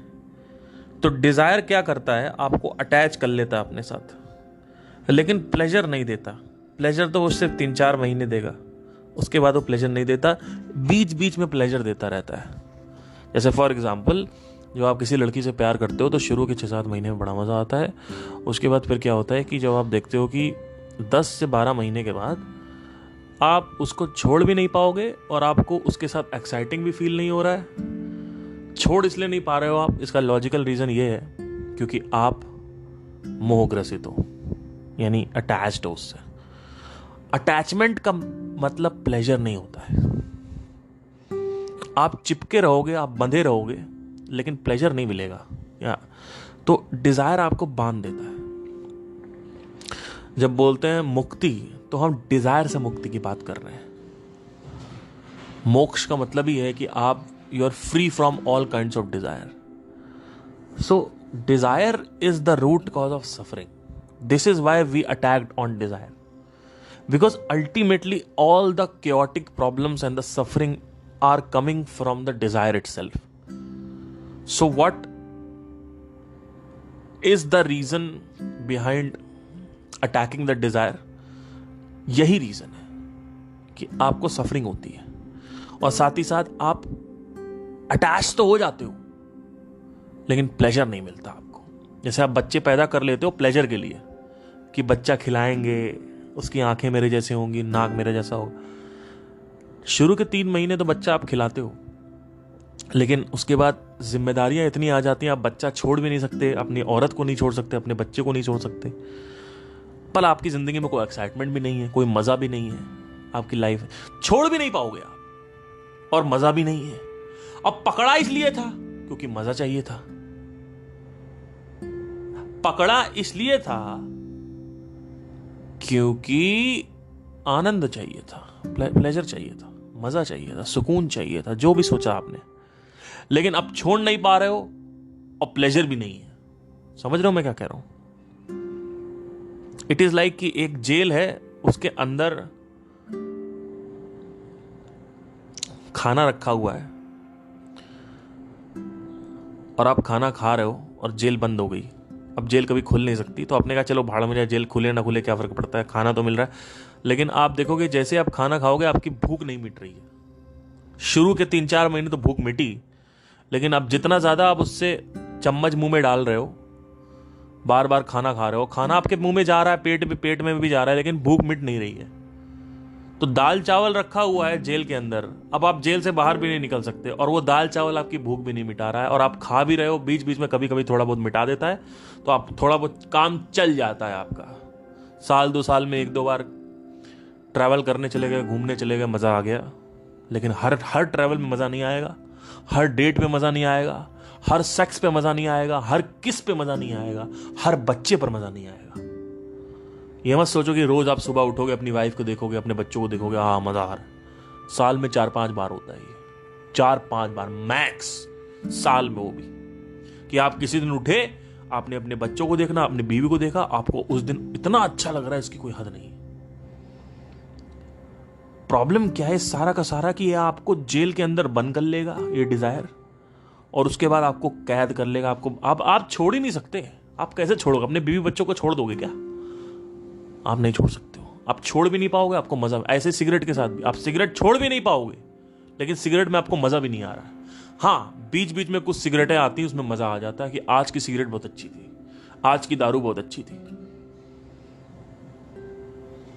तो डिजायर क्या करता है, आपको अटैच कर लेता है अपने साथ, लेकिन प्लेजर नहीं देता। प्लेजर तो वो सिर्फ 3-4 महीने देगा, उसके बाद वो प्लेजर नहीं देता, बीच बीच में प्लेजर देता रहता है। जैसे फॉर एग्जाम्पल, जब आप किसी लड़की से प्यार करते हो तो शुरू के 6-7 महीने में बड़ा मज़ा आता है। उसके बाद फिर क्या होता है कि जब आप देखते हो कि 10 से 12 महीने के बाद आप उसको छोड़ भी नहीं पाओगे और आपको उसके साथ एक्साइटिंग भी फील नहीं हो रहा है। छोड़ इसलिए नहीं पा रहे हो आप, इसका लॉजिकल रीज़न ये है क्योंकि आप मोहग्रसित हो, यानी अटैच्ड हो उससे। अटैचमेंट का मतलब प्लेजर नहीं होता है। आप चिपके रहोगे, आप बंधे रहोगे, लेकिन प्लेजर नहीं मिलेगा। या तो डिजायर आपको बांध देता है। जब बोलते हैं मुक्ति, तो हम डिजायर से मुक्ति की बात कर रहे हैं। मोक्ष का मतलब ही है कि आप you are free from all kinds of desire. So desire is the root cause of suffering. This is why we attacked on desire, because ultimately all the chaotic problems and the suffering are coming from the desire itself. So what is the reason behind attacking the desire? यही reason है कि आपको suffering होती है और साथ ही साथ आप अटैच तो हो जाते हो, लेकिन प्लेजर नहीं मिलता आपको। जैसे आप बच्चे पैदा कर लेते हो प्लेजर के लिए कि बच्चा खिलाएंगे, उसकी आंखें मेरे जैसे होंगी, नाक मेरे जैसा होगा। शुरू के 3 महीने तो बच्चा आप खिलाते हो, लेकिन उसके बाद जिम्मेदारियां इतनी आ जाती हैं, आप बच्चा छोड़ भी नहीं सकते, अपनी औरत को नहीं छोड़ सकते, अपने बच्चे को नहीं छोड़ सकते। पर आपकी जिंदगी में कोई एक्साइटमेंट भी नहीं है, कोई मजा भी नहीं है, आपकी लाइफ छोड़ भी नहीं पाओगे आप, और मजा भी नहीं है। अब पकड़ा इसलिए था क्योंकि मजा चाहिए था, पकड़ा इसलिए था क्योंकि आनंद चाहिए था, प्लेजर चाहिए था, मजा चाहिए था, सुकून चाहिए था, जो भी सोचा आपने। लेकिन अब छोड़ नहीं पा रहे हो और प्लेजर भी नहीं है। समझ रहे हो मैं क्या कह रहा हूं? इट इज लाइक कि एक जेल है, उसके अंदर खाना रखा हुआ है और आप खाना खा रहे हो और जेल बंद हो गई। अब जेल कभी खुल नहीं सकती, तो आपने कहा चलो भाड़ में जाए, जेल खुले ना खुले क्या फ़र्क पड़ता है, खाना तो मिल रहा है। लेकिन आप देखोगे जैसे आप खाना खाओगे आपकी भूख नहीं मिट रही है। शुरू के 3-4 महीने तो भूख मिटी, लेकिन अब जितना ज़्यादा आप उससे चम्मच मुंह में डाल रहे हो, बार बार खाना खा रहे हो, खाना आपके मुंह में जा रहा है, पेट में भी जा रहा है, लेकिन भूख मिट नहीं रही है। तो दाल चावल रखा हुआ है जेल के अंदर, अब आप जेल से बाहर भी नहीं निकल सकते, और वो दाल चावल आपकी भूख भी नहीं मिटा रहा है, और आप खा भी रहे हो, बीच बीच में कभी कभी थोड़ा बहुत मिटा देता है, तो आप थोड़ा बहुत काम चल जाता है आपका। साल 2 साल में 1-2 बार ट्रैवल करने चले गए, घूमने चले गए, मज़ा आ गया। लेकिन हर ट्रैवल में मज़ा नहीं आएगा, हर डेट पे मज़ा नहीं आएगा, हर सेक्स पे मज़ा नहीं आएगा, हर किस पे मज़ा नहीं आएगा, हर बच्चे पर मज़ा नहीं आएगा। ये मत सोचो कि रोज आप सुबह उठोगे, अपनी वाइफ को देखोगे, अपने बच्चों को देखोगे, हाँ मजा आ रहा है। साल में 4-5 बार होता है ये, 4-5 बार मैक्स साल में, वो भी कि आप किसी दिन उठे, आपने अपने बच्चों को देखना, अपनी बीवी को देखा, आपको उस दिन इतना अच्छा लग रहा है, इसकी कोई हद नहीं। प्रॉब्लम क्या है सारा का सारा कि ये आपको जेल के अंदर बंद कर लेगा ये डिजायर, और उसके बाद आपको कैद कर लेगा। आपको आप छोड़ ही नहीं सकते। आप कैसे छोड़ोगे? अपने बीवी बच्चों को छोड़ दोगे क्या? आप नहीं छोड़ सकते हो, आप छोड़ भी नहीं पाओगे, आपको मजा, ऐसे सिगरेट के साथ भी आप सिगरेट छोड़ भी नहीं पाओगे, लेकिन सिगरेट में आपको मजा भी नहीं आ रहा है। हाँ, बीच बीच में कुछ सिगरेटें आती हैं, उसमें मजा आ जाता है कि आज की सिगरेट बहुत अच्छी थी, आज की दारू बहुत अच्छी थी।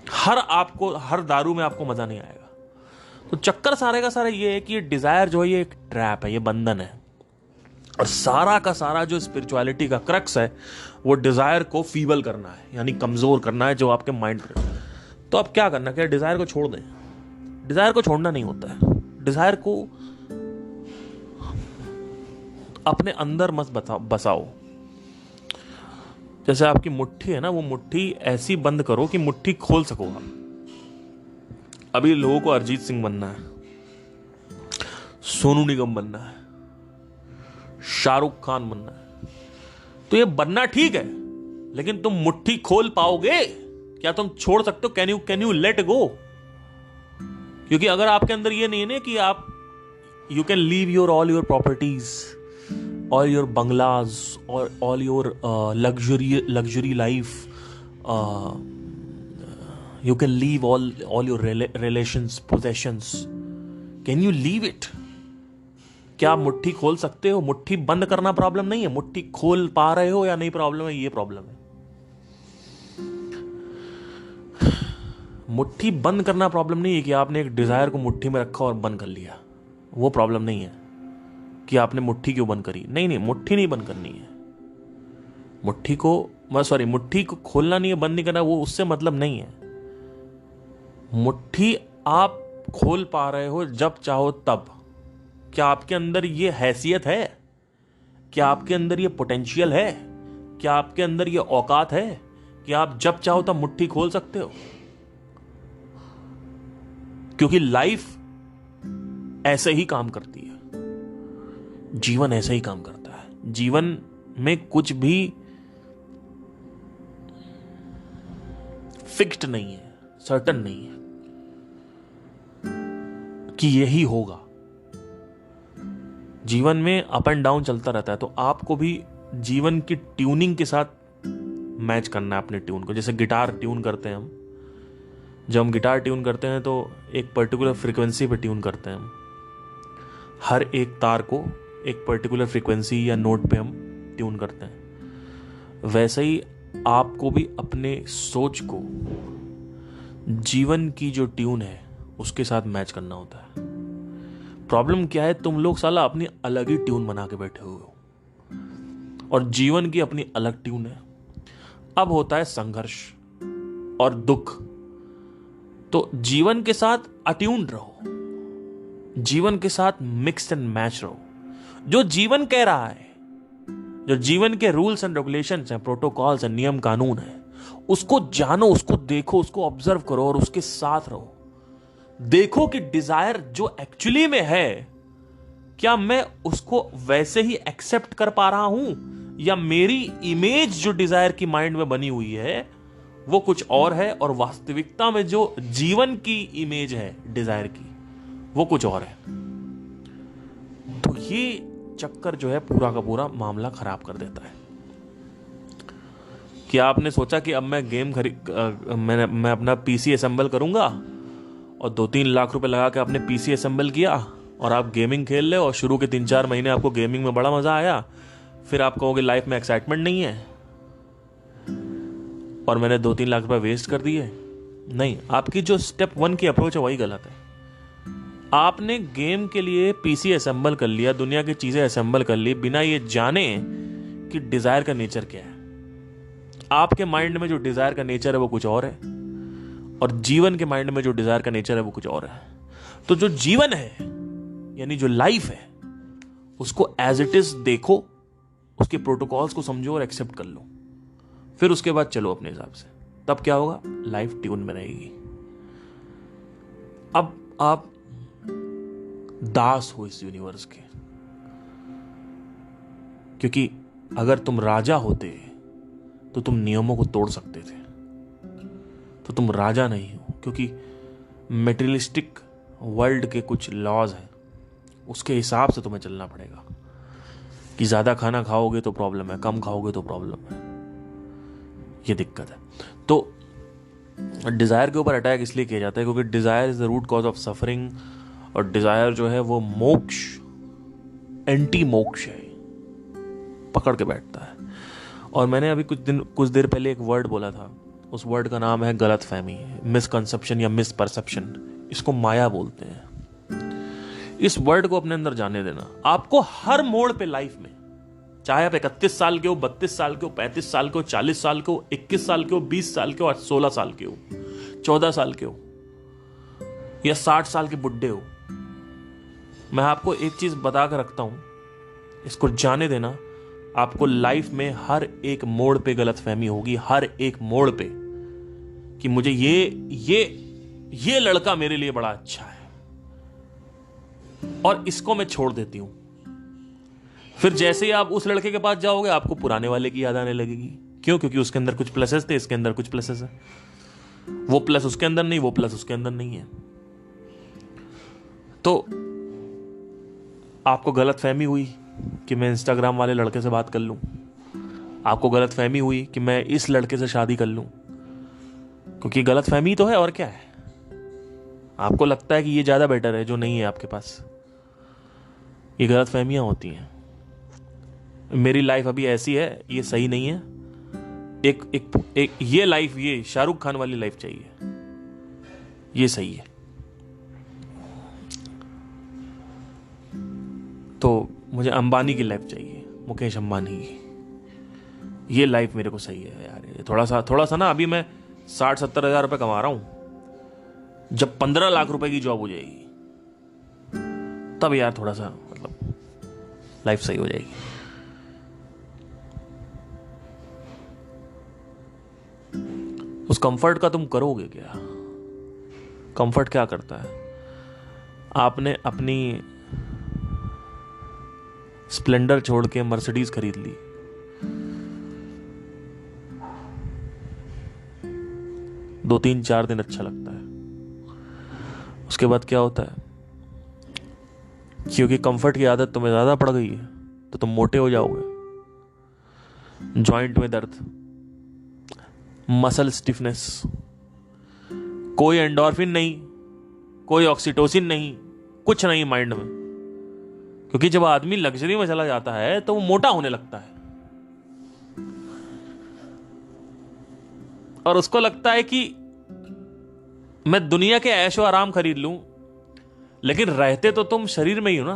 हर दारू में आपको मजा नहीं आएगा। तो चक्कर सारे का सारा ये है कि ये डिजायर जो है ये एक ट्रैप है, ये बंधन है, और सारा का सारा जो स्पिरिचुअलिटी का क्रक्स है वो डिजायर को फीबल करना है, यानी कमजोर करना है जो आपके माइंड पर। तो अब क्या करना, क्या डिजायर को छोड़ दें? डिजायर को छोड़ना नहीं होता है, डिजायर को अपने अंदर मत बसाओ। जैसे आपकी मुट्ठी है ना, वो मुट्ठी ऐसी बंद करो कि मुट्ठी खोल सको आप। अभी लोगों को अरिजीत सिंह बनना है, सोनू निगम बनना है, शाहरुख खान बनना है, तो ये बनना ठीक है, लेकिन तुम मुट्ठी खोल पाओगे क्या? तुम छोड़ सकते हो? Can you let go? क्योंकि अगर आपके अंदर ये नहीं है ना कि आप you can leave all your properties, all your bungalows, और all your luxury life, you can leave all your relations, possessions, can you leave it? क्या आप मुट्ठी खोल सकते हो? मुट्ठी बंद करना प्रॉब्लम नहीं है, मुट्ठी खोल पा रहे हो या नहीं प्रॉब्लम है, ये प्रॉब्लम है। मुट्ठी बंद करना प्रॉब्लम नहीं है कि आपने एक डिजायर को मुट्ठी में रखा और बंद कर लिया, वो प्रॉब्लम नहीं है कि आपने मुट्ठी क्यों बंद करी। नहीं, मुट्ठी नहीं बंद करनी है, मुट्ठी को खोलना नहीं है, बंद नहीं करना, वो उससे मतलब नहीं है। मुट्ठी आप खोल पा रहे हो जब चाहो तब। क्या आपके अंदर ये हैसियत है? क्या आपके अंदर ये पोटेंशियल है? क्या आपके अंदर ये औकात है कि आप जब चाहो तब मुट्ठी खोल सकते हो? क्योंकि लाइफ ऐसे ही काम करती है, जीवन ऐसे ही काम करता है। जीवन में कुछ भी फिक्स्ड नहीं है, सर्टन नहीं है कि यही होगा। जीवन में अप एंड डाउन चलता रहता है, तो आपको भी जीवन की ट्यूनिंग के साथ मैच करना है अपने ट्यून को। जैसे गिटार ट्यून करते हैं हम, जब हम गिटार ट्यून करते हैं तो एक पर्टिकुलर फ्रीक्वेंसी पे ट्यून करते हैं हम, हर एक तार को एक पर्टिकुलर फ्रीक्वेंसी या नोट पे हम ट्यून करते हैं। वैसे ही आपको भी अपने सोच को जीवन की जो ट्यून है उसके साथ मैच करना होता है। प्रॉब्लम क्या है, तुम लोग साला अपनी अलग ही ट्यून बना के बैठे हुए हो और जीवन की अपनी अलग ट्यून है। अब होता है संघर्ष और दुख, तो जीवन के साथ अट्यून्ड रहो, जीवन के साथ मिक्स एंड मैच रहो। जो जीवन कह रहा है, जो जीवन के रूल्स एंड रेगुलेशंस हैं, प्रोटोकॉल्स हैं, नियम कानून है, उसको जानो, उसको देखो, उसको ऑब्जर्व करो और उसके साथ रहो। देखो कि डिजायर जो एक्चुअली में है, क्या मैं उसको वैसे ही एक्सेप्ट कर पा रहा हूं, या मेरी इमेज जो डिजायर की माइंड में बनी हुई है वो कुछ और है, और वास्तविकता में जो जीवन की इमेज है डिजायर की वो कुछ और है। तो ये चक्कर जो है पूरा का पूरा मामला खराब कर देता है। कि आपने सोचा कि अब मैं मैं अपना पीसी असेंबल करूंगा और 2-3 लाख रुपए लगा के आपने पीसी असेंबल किया और आप गेमिंग खेल रहे हो और शुरू के 3-4 महीने आपको गेमिंग में बड़ा मजा आया, फिर आप कहोगे लाइफ में एक्साइटमेंट नहीं है और मैंने 2-3 लाख रुपए वेस्ट कर दिए। नहीं, आपकी जो स्टेप 1 की अप्रोच है वही गलत है। आपने गेम के लिए पीसी असेंबल कर लिया, दुनिया की चीजें असेंबल कर ली बिना ये जाने कि डिजायर का नेचर क्या है। आपके माइंड में जो डिजायर का नेचर है वो कुछ और है और जीवन के माइंड में जो डिजायर का नेचर है वो कुछ और है। तो जो जीवन है यानी जो लाइफ है उसको एज इट इज देखो, उसके प्रोटोकॉल्स को समझो और एक्सेप्ट कर लो, फिर उसके बाद चलो अपने हिसाब से। तब क्या होगा, लाइफ ट्यून में रहेगी। अब आप दास हो इस यूनिवर्स के, क्योंकि अगर तुम राजा होते तो तुम नियमों को तोड़ सकते थे। तो तुम राजा नहीं हो, क्योंकि मेटेरियलिस्टिक वर्ल्ड के कुछ लॉज हैं, उसके हिसाब से तुम्हें चलना पड़ेगा कि ज्यादा खाना खाओगे तो प्रॉब्लम है, कम खाओगे तो प्रॉब्लम है, ये दिक्कत है। तो डिजायर के ऊपर अटैक इसलिए किया जाता है क्योंकि desire is the root cause of suffering, और डिजायर जो है वो मोक्ष, एंटी मोक्ष है, पकड़ के बैठता है। और मैंने अभी कुछ देर पहले एक वर्ड बोला था, उस वर्ड का नाम है गलत फहमी, मिसकंसेप्शन या मिसपरसेप्शन। इसको माया बोलते हैं। इस वर्ड को अपने अंदर जाने देना। आपको हर मोड़ पे लाइफ में, चाहे आप 31 साल के हो, 32 साल के हो, 35 साल के हो, 40 साल के हो, 21 साल के हो, 20 साल के हो, 16 साल के हो, 14 साल के हो या 60 साल के बुड्ढे हो, मैं आपको एक चीज बता कर रखता हूं, इसको जाने देना। आपको लाइफ में हर एक मोड़ पे गलत फहमी होगी, हर एक मोड़ पे, कि मुझे ये लड़का मेरे लिए बड़ा अच्छा है और इसको मैं छोड़ देती हूं। फिर जैसे ही आप उस लड़के के पास जाओगे आपको पुराने वाले की याद आने लगेगी। क्यों? क्योंकि उसके अंदर कुछ प्लसेस थे, इसके अंदर कुछ प्लसेस है। वो प्लस उसके अंदर नहीं, वो प्लस उसके अंदर नहीं है। तो आपको गलत फहमी हुई कि मैं इंस्टाग्राम वाले लड़के से बात कर लूं, आपको गलत फहमी हुई कि मैं इस लड़के से शादी कर लूं, क्योंकि गलत फहमी तो है और क्या है। आपको लगता है कि ये ज्यादा बेटर है जो नहीं है आपके पास। ये गलत फहमियां होती हैं। मेरी लाइफ अभी ऐसी है, ये सही नहीं है। एक ये लाइफ, ये शाहरुख खान वाली लाइफ चाहिए, ये सही है। तो मुझे अंबानी की लाइफ चाहिए, मुकेश अंबानी की। ये लाइफ मेरे को सही है यार। ये थोड़ा सा ना, अभी मैं 60-70 हजार रुपए कमा रहा हूं, जब 15 लाख रुपए की जॉब हो जाएगी तब यार थोड़ा सा मतलब लाइफ सही हो जाएगी। उस कंफर्ट का तुम करोगे क्या? कंफर्ट क्या करता है? आपने अपनी स्प्लेंडर छोड़ के मर्सिडीज खरीद ली, दो 3-4 दिन अच्छा लगता है, उसके बाद क्या होता है? क्योंकि कंफर्ट की आदत तुम्हें ज्यादा पड़ गई है तो तुम मोटे हो जाओगे, जॉइंट में दर्द, मसल स्टिफनेस, कोई एंडोर्फिन नहीं, कोई ऑक्सीटोसिन नहीं, कुछ नहीं माइंड में। क्योंकि जब आदमी लग्जरी में चला जाता है तो वो मोटा होने लगता है और उसको लगता है कि मैं दुनिया के ऐशो आराम खरीद लूं, लेकिन रहते तो तुम शरीर में ही हो ना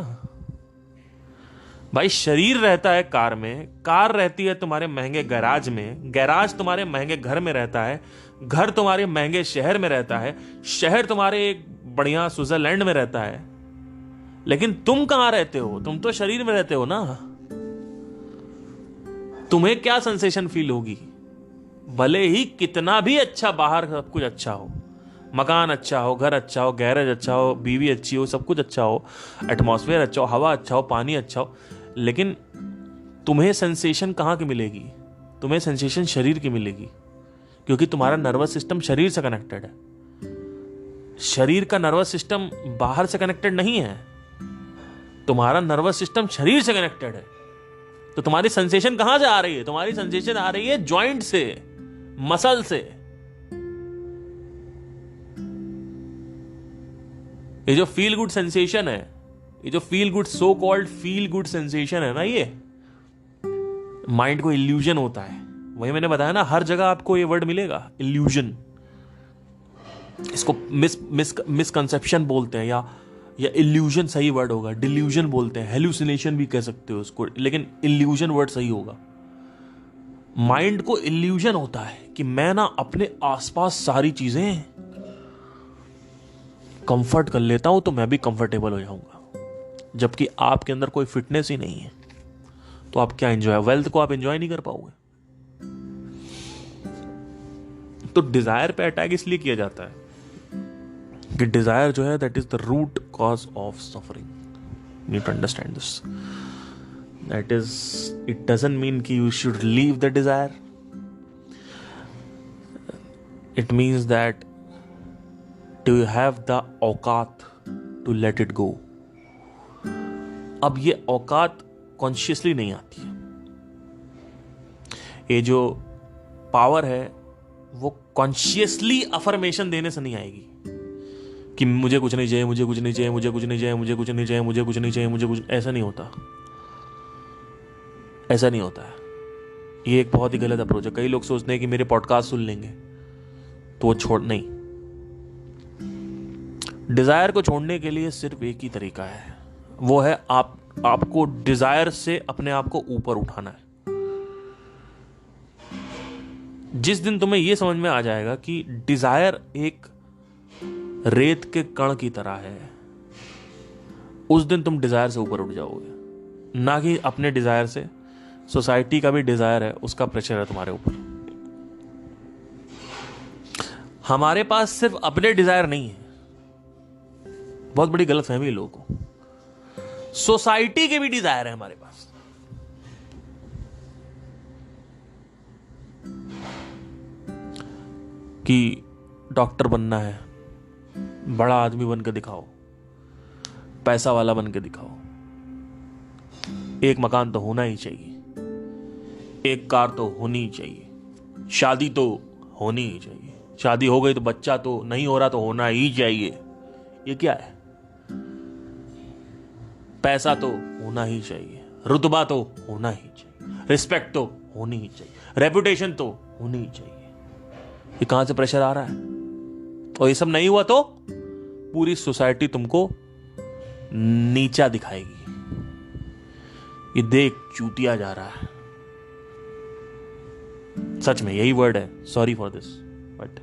भाई। शरीर रहता है कार में, कार रहती है तुम्हारे महंगे गैराज में, गैराज तुम्हारे महंगे घर में रहता है, घर तुम्हारे महंगे शहर में रहता है, शहर तुम्हारे एक बढ़िया स्विट्जरलैंड में रहता है, लेकिन तुम कहां रहते हो? तुम तो शरीर में रहते हो ना। तुम्हें क्या सेंसेशन फील होगी? भले ही कितना भी अच्छा बाहर सब कुछ अच्छा हो, मकान अच्छा हो, घर अच्छा हो, गैरेज अच्छा हो, बीवी अच्छी हो, सब कुछ अच्छा हो, एटमॉस्फेयर अच्छा हो, हवा अच्छा हो, पानी अच्छा हो, लेकिन तुम्हें सेंसेशन कहां की मिलेगी? तुम्हें सेंसेशन शरीर की मिलेगी, क्योंकि तुम्हारा नर्वस सिस्टम शरीर से कनेक्टेड है। शरीर का नर्वस सिस्टम बाहर से कनेक्टेड नहीं है, तुम्हारा नर्वस सिस्टम शरीर से कनेक्टेड है। तो तुम्हारी सेंसेशन कहां से आ रही है? तुम्हारी सेंसेशन आ रही है जॉइंट से, मसल से। ये जो फील गुड सेंसेशन है, ये जो feel good, so called feel good sensation है ना, ये माइंड को इल्यूजन होता है। वही मैंने बताया ना, हर जगह आपको ये वर्ड मिलेगा, इल्यूजन। इसको मिसकंसेप्शन बोलते हैं, या इल्यूजन सही वर्ड होगा, डिल्यूजन बोलते हैं, हेलुसिनेशन भी कह सकते हो उसको, लेकिन इल्यूजन वर्ड सही होगा। माइंड को इल्यूजन होता है कि मैं ना अपने आसपास सारी चीजें कंफर्ट कर लेता हूं तो मैं भी कंफर्टेबल हो जाऊंगा, जबकि आपके अंदर कोई फिटनेस ही नहीं है। तो आप क्या एंजॉय, वेल्थ को आप एंजॉय नहीं कर पाओगे। तो डिजायर पे अटैक इसलिए किया जाता है कि डिजायर जो है, that is the root cause of suffering. You need to understand this. That is, it doesn't mean कि you should leave the desire. It means that do you have the aukat to let it go. अब ये औकात consciously नहीं आती है। ये जो power है वो कॉन्शियसली अफर्मेशन देने से नहीं आएगी कि मुझे कुछ नहीं चाहिए, मुझे कुछ नहीं चाहिए, मुझे कुछ नहीं चाहिए, मुझे कुछ नहीं चाहिए, मुझे कुछ नहीं चाहिए, मुझे कुछ, ऐसा नहीं होता। ऐसा नहीं होता है। ये एक बहुत ही गलत अप्रोच है। कई लोग सोचते हैं कि मेरे पॉडकास्ट सुन लेंगे तो वो छोड़, नहीं। डिजायर को छोड़ने के लिए सिर्फ एक ही तरीका है, वो है आपको डिजायर से अपने आप को ऊपर उठाना है। जिस दिन तुम्हें यह समझ में आ जाएगा कि डिजायर एक रेत के कण की तरह है, उस दिन तुम डिजायर से ऊपर उठ जाओगे। ना कि अपने डिजायर से, सोसाइटी का भी डिजायर है, उसका प्रेशर है तुम्हारे ऊपर। हमारे पास सिर्फ अपने डिजायर नहीं है, बहुत बड़ी गलतफहमी है लोगों को। सोसाइटी के भी डिजायर है हमारे पास। कि डॉक्टर बनना है, बड़ा आदमी बन के दिखाओ, पैसा वाला बन के दिखाओ, एक मकान तो होना ही चाहिए, एक कार तो होनी ही चाहिए, शादी तो होनी ही चाहिए, शादी हो गई तो बच्चा तो नहीं हो रहा तो होना ही चाहिए। ये क्या है? पैसा तो होना ही चाहिए, रुतबा तो होना ही चाहिए, रिस्पेक्ट तो होनी ही चाहिए, रेपुटेशन तो होनी ही चाहिए। ये कहां से प्रेशर आ रहा है? और ये सब नहीं हुआ तो पूरी सोसाइटी तुमको नीचा दिखाएगी। ये देख चूतिया जा रहा है। सच में यही वर्ड है, सॉरी फॉर दिस, बट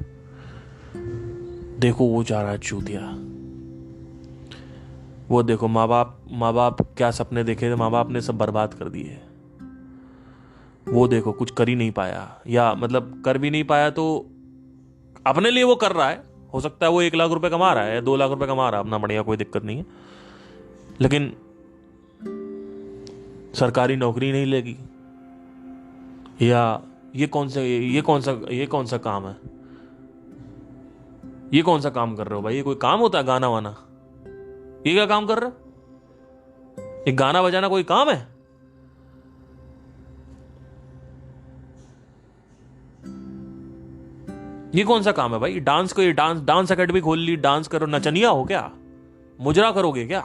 देखो वो जा रहा है चूतिया। वो देखो माँ बाप क्या सपने देखे थे, माँ बाप ने सब बर्बाद कर दिए। वो देखो कुछ कर ही नहीं पाया, या मतलब कर भी नहीं पाया तो अपने लिए वो कर रहा है। हो सकता है वो 1 लाख रुपए कमा रहा है या 2 लाख रुपए कमा रहा है, अपना बढ़िया, कोई दिक्कत नहीं है, लेकिन सरकारी नौकरी नहीं लेगी। या ये कौन सा काम है? ये कौन सा काम कर रहे हो भाई? ये कोई काम होता है गाना वाना? ये क्या काम कर रहे हो? ये गाना बजाना कोई काम है? ये कौन सा काम है भाई? डांस को, ये डांस एकेडमी खोल ली, डांस करो, नचनिया हो क्या? मुजरा करोगे क्या?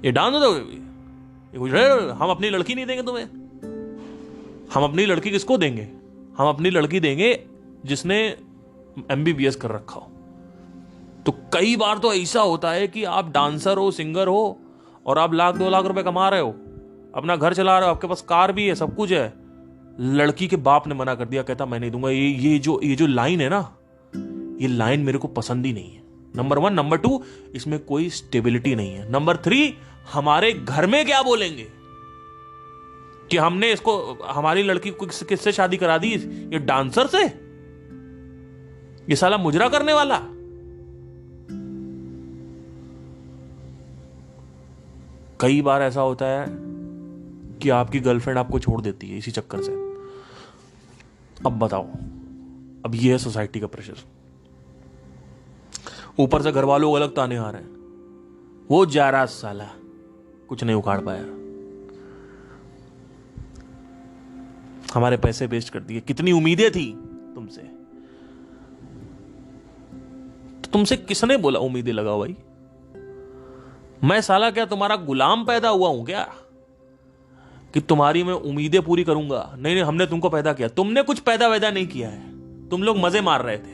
ये डांस होता है? हम अपनी लड़की नहीं देंगे तुम्हें। हम अपनी लड़की किसको देंगे? हम अपनी लड़की देंगे जिसने MBBS कर रखा हो। तो कई बार तो ऐसा होता है कि आप डांसर हो, सिंगर हो, और आप 1-2 लाख रुपए कमा रहे हो, अपना घर चला रहे हो, आपके पास कार भी है, सब कुछ है, लड़की के बाप ने मना कर दिया, कहता मैं नहीं दूंगा। ये जो लाइन है ना, ये लाइन मेरे को पसंद ही नहीं है। नंबर 1, नंबर 2, इसमें कोई स्टेबिलिटी नहीं है। नंबर 3, हमारे घर में क्या बोलेंगे कि हमने इसको, हमारी लड़की को किससे शादी करा दी? ये डांसर से? ये साला मुजरा करने वाला? कई बार ऐसा होता है कि आपकी गर्लफ्रेंड आपको छोड़ देती है इसी चक्कर से। अब बताओ, अब ये है सोसाइटी का प्रेशर। ऊपर से घर वालों को अलग ताने आ रहे हैं, वो जा रहा साला, कुछ नहीं उखाड़ पाया। हमारे पैसे वेस्ट कर दिए, कितनी उम्मीदें थी तुमसे। तो तुमसे किसने बोला उम्मीदें लगाओ भाई? मैं साला क्या तुम्हारा गुलाम पैदा हुआ हूं क्या कि तुम्हारी मैं उम्मीदें पूरी करूंगा? नहीं नहीं, हमने तुमको पैदा किया, तुमने कुछ पैदा वैदा नहीं किया है, तुम लोग मजे मार रहे थे।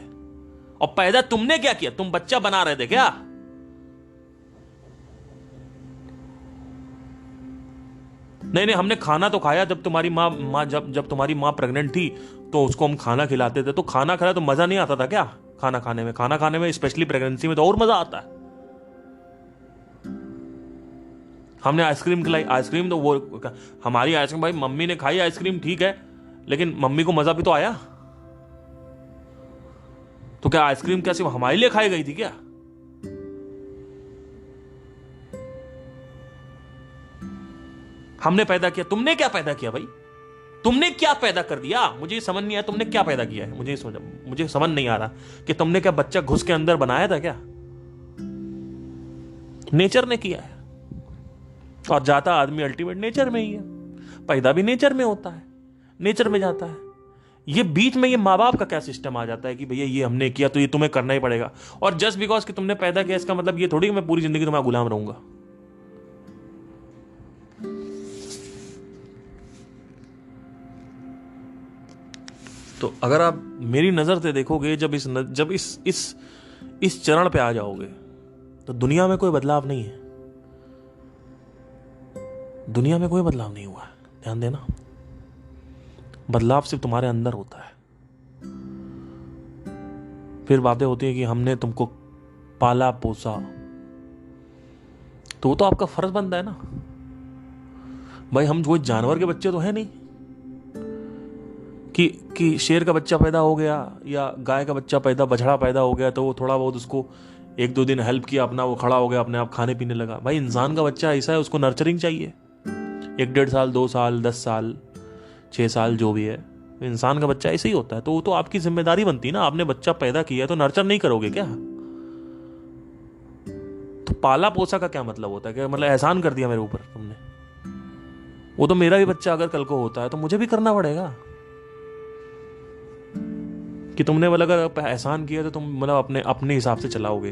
और पैदा तुमने क्या किया? तुम बच्चा बना रहे थे क्या? नहीं नहीं, हमने खाना तो खाया जब तुम्हारी माँ जब तुम्हारी माँ प्रेग्नेंट थी तो उसको हम खाना खिलाते थे, तो खाना खाया तो मजा नहीं आता था क्या? खाना खाने में स्पेशली प्रेगनेंसी में तो और मजा आता है। हमने आइसक्रीम खिलाई, आइसक्रीम तो वो हमारी आइसक्रीम भाई मम्मी ने खाई आइसक्रीम, ठीक है, लेकिन मम्मी को मजा भी तो आया। तो क्या आइसक्रीम क्या सिर्फ हमारे लिए खाई गई थी क्या? हमने पैदा किया, तुमने क्या पैदा किया भाई? तुमने क्या पैदा कर दिया? मुझे समझ नहीं आया तुमने क्या पैदा किया है। मुझे समझ नहीं आ रहा कि तुमने क्या बच्चा घुस के अंदर बनाया था क्या? नेचर ने किया है, और जाता आदमी अल्टीमेट नेचर में ही है। पैदा भी नेचर में होता है, नेचर में जाता है। ये बीच में ये माँ बाप का क्या सिस्टम आ जाता है कि भैया ये हमने किया तो ये तुम्हें करना ही पड़ेगा, और जस्ट बिकॉज कि तुमने पैदा किया इसका मतलब ये थोड़ी कि मैं पूरी जिंदगी तुम्हारा गुलाम रहूंगा। तो अगर आप मेरी नजर से देखोगे, जब इस चरण पे आ जाओगे तो दुनिया में कोई बदलाव नहीं है। दुनिया में कोई बदलाव नहीं हुआ है, ध्यान देना। बदलाव सिर्फ तुम्हारे अंदर होता है। फिर बातें होती है कि हमने तुमको पाला पोसा, तो वो तो आपका फर्ज बनता है ना भाई। हम कोई जानवर के बच्चे तो है नहीं कि शेर का बच्चा पैदा हो गया या गाय का बच्चा बछड़ा पैदा हो गया तो वो थोड़ा बहुत उसको एक दो दिन हेल्प किया, अपना वो खड़ा हो गया, अपने आप खाने पीने लगा। भाई इंसान का बच्चा ऐसा है, उसको नर्चरिंग चाहिए। 1-1.5 साल, 2 साल, 10 साल, 6 साल, जो भी है, इंसान का बच्चा ऐसे ही होता है। तो वो तो आपकी जिम्मेदारी बनती है ना। आपने बच्चा पैदा किया तो नर्चर नहीं करोगे क्या? तो पाला पोसा का क्या मतलब होता है? कि मतलब एहसान कर दिया मेरे ऊपर तुमने? वो तो मेरा भी बच्चा अगर कल को होता है तो मुझे भी करना पड़ेगा। कि तुमने मतलब अगर एहसान किया तो तुम मतलब अपने हिसाब से चलाओगे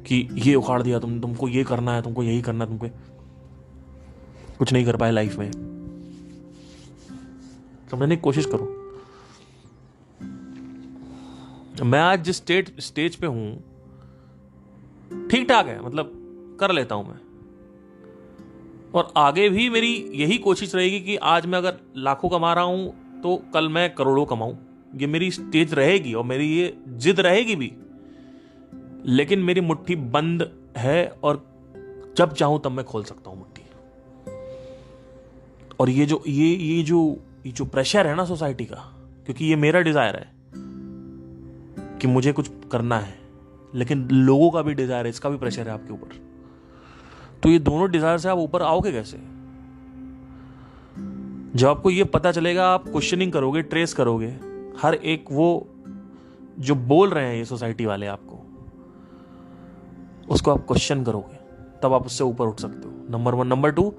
कि ये उखाड़ दिया तुमको ये करना है, तुमको यही करना है, तुमको कुछ नहीं कर पाए लाइफ में। समझने की कोशिश करो। मैं आज जिस स्टेज पे हूं ठीक ठाक है, मतलब कर लेता हूं मैं, और आगे भी मेरी यही कोशिश रहेगी कि आज मैं अगर लाखों कमा रहा हूं तो कल मैं करोड़ों कमाऊं। ये मेरी स्टेज रहेगी और मेरी ये जिद रहेगी भी। लेकिन मेरी मुट्ठी बंद है और जब चाहूं तब मैं खोल सकता हूं मुट्ठी। और ये जो प्रेशर है ना सोसाइटी का, क्योंकि ये मेरा डिजायर है कि मुझे कुछ करना है, लेकिन लोगों का भी डिजायर है, इसका भी प्रेशर है आपके ऊपर। तो ये दोनों डिजायर से आप ऊपर आओगे कैसे? जब आपको ये पता चलेगा, आप क्वेश्चनिंग करोगे, ट्रेस करोगे हर एक वो जो बोल रहे हैं ये सोसाइटी वाले आपको, उसको आप क्वेश्चन करोगे, तब आप उससे ऊपर उठ सकते हो। नंबर 1। नंबर 2,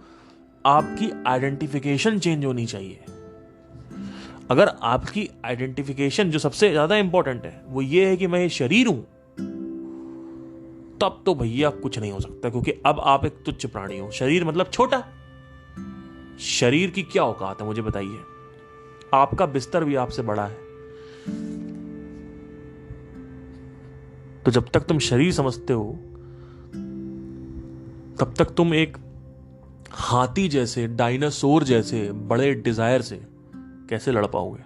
आपकी आइडेंटिफिकेशन चेंज होनी चाहिए। अगर आपकी आइडेंटिफिकेशन जो सबसे ज्यादा इंपॉर्टेंट है वो ये है कि मैं ये शरीर हूं, तब तो भैया कुछ नहीं हो सकता, क्योंकि अब आप एक तुच्छ प्राणी हो। शरीर मतलब छोटा। शरीर की क्या औकात है मुझे बताइए? आपका बिस्तर भी आपसे बड़ा है। तो जब तक तुम शरीर समझते हो तब तक तुम एक हाथी जैसे, डायनासोर जैसे बड़े डिजायर से कैसे लड़ पाओगे?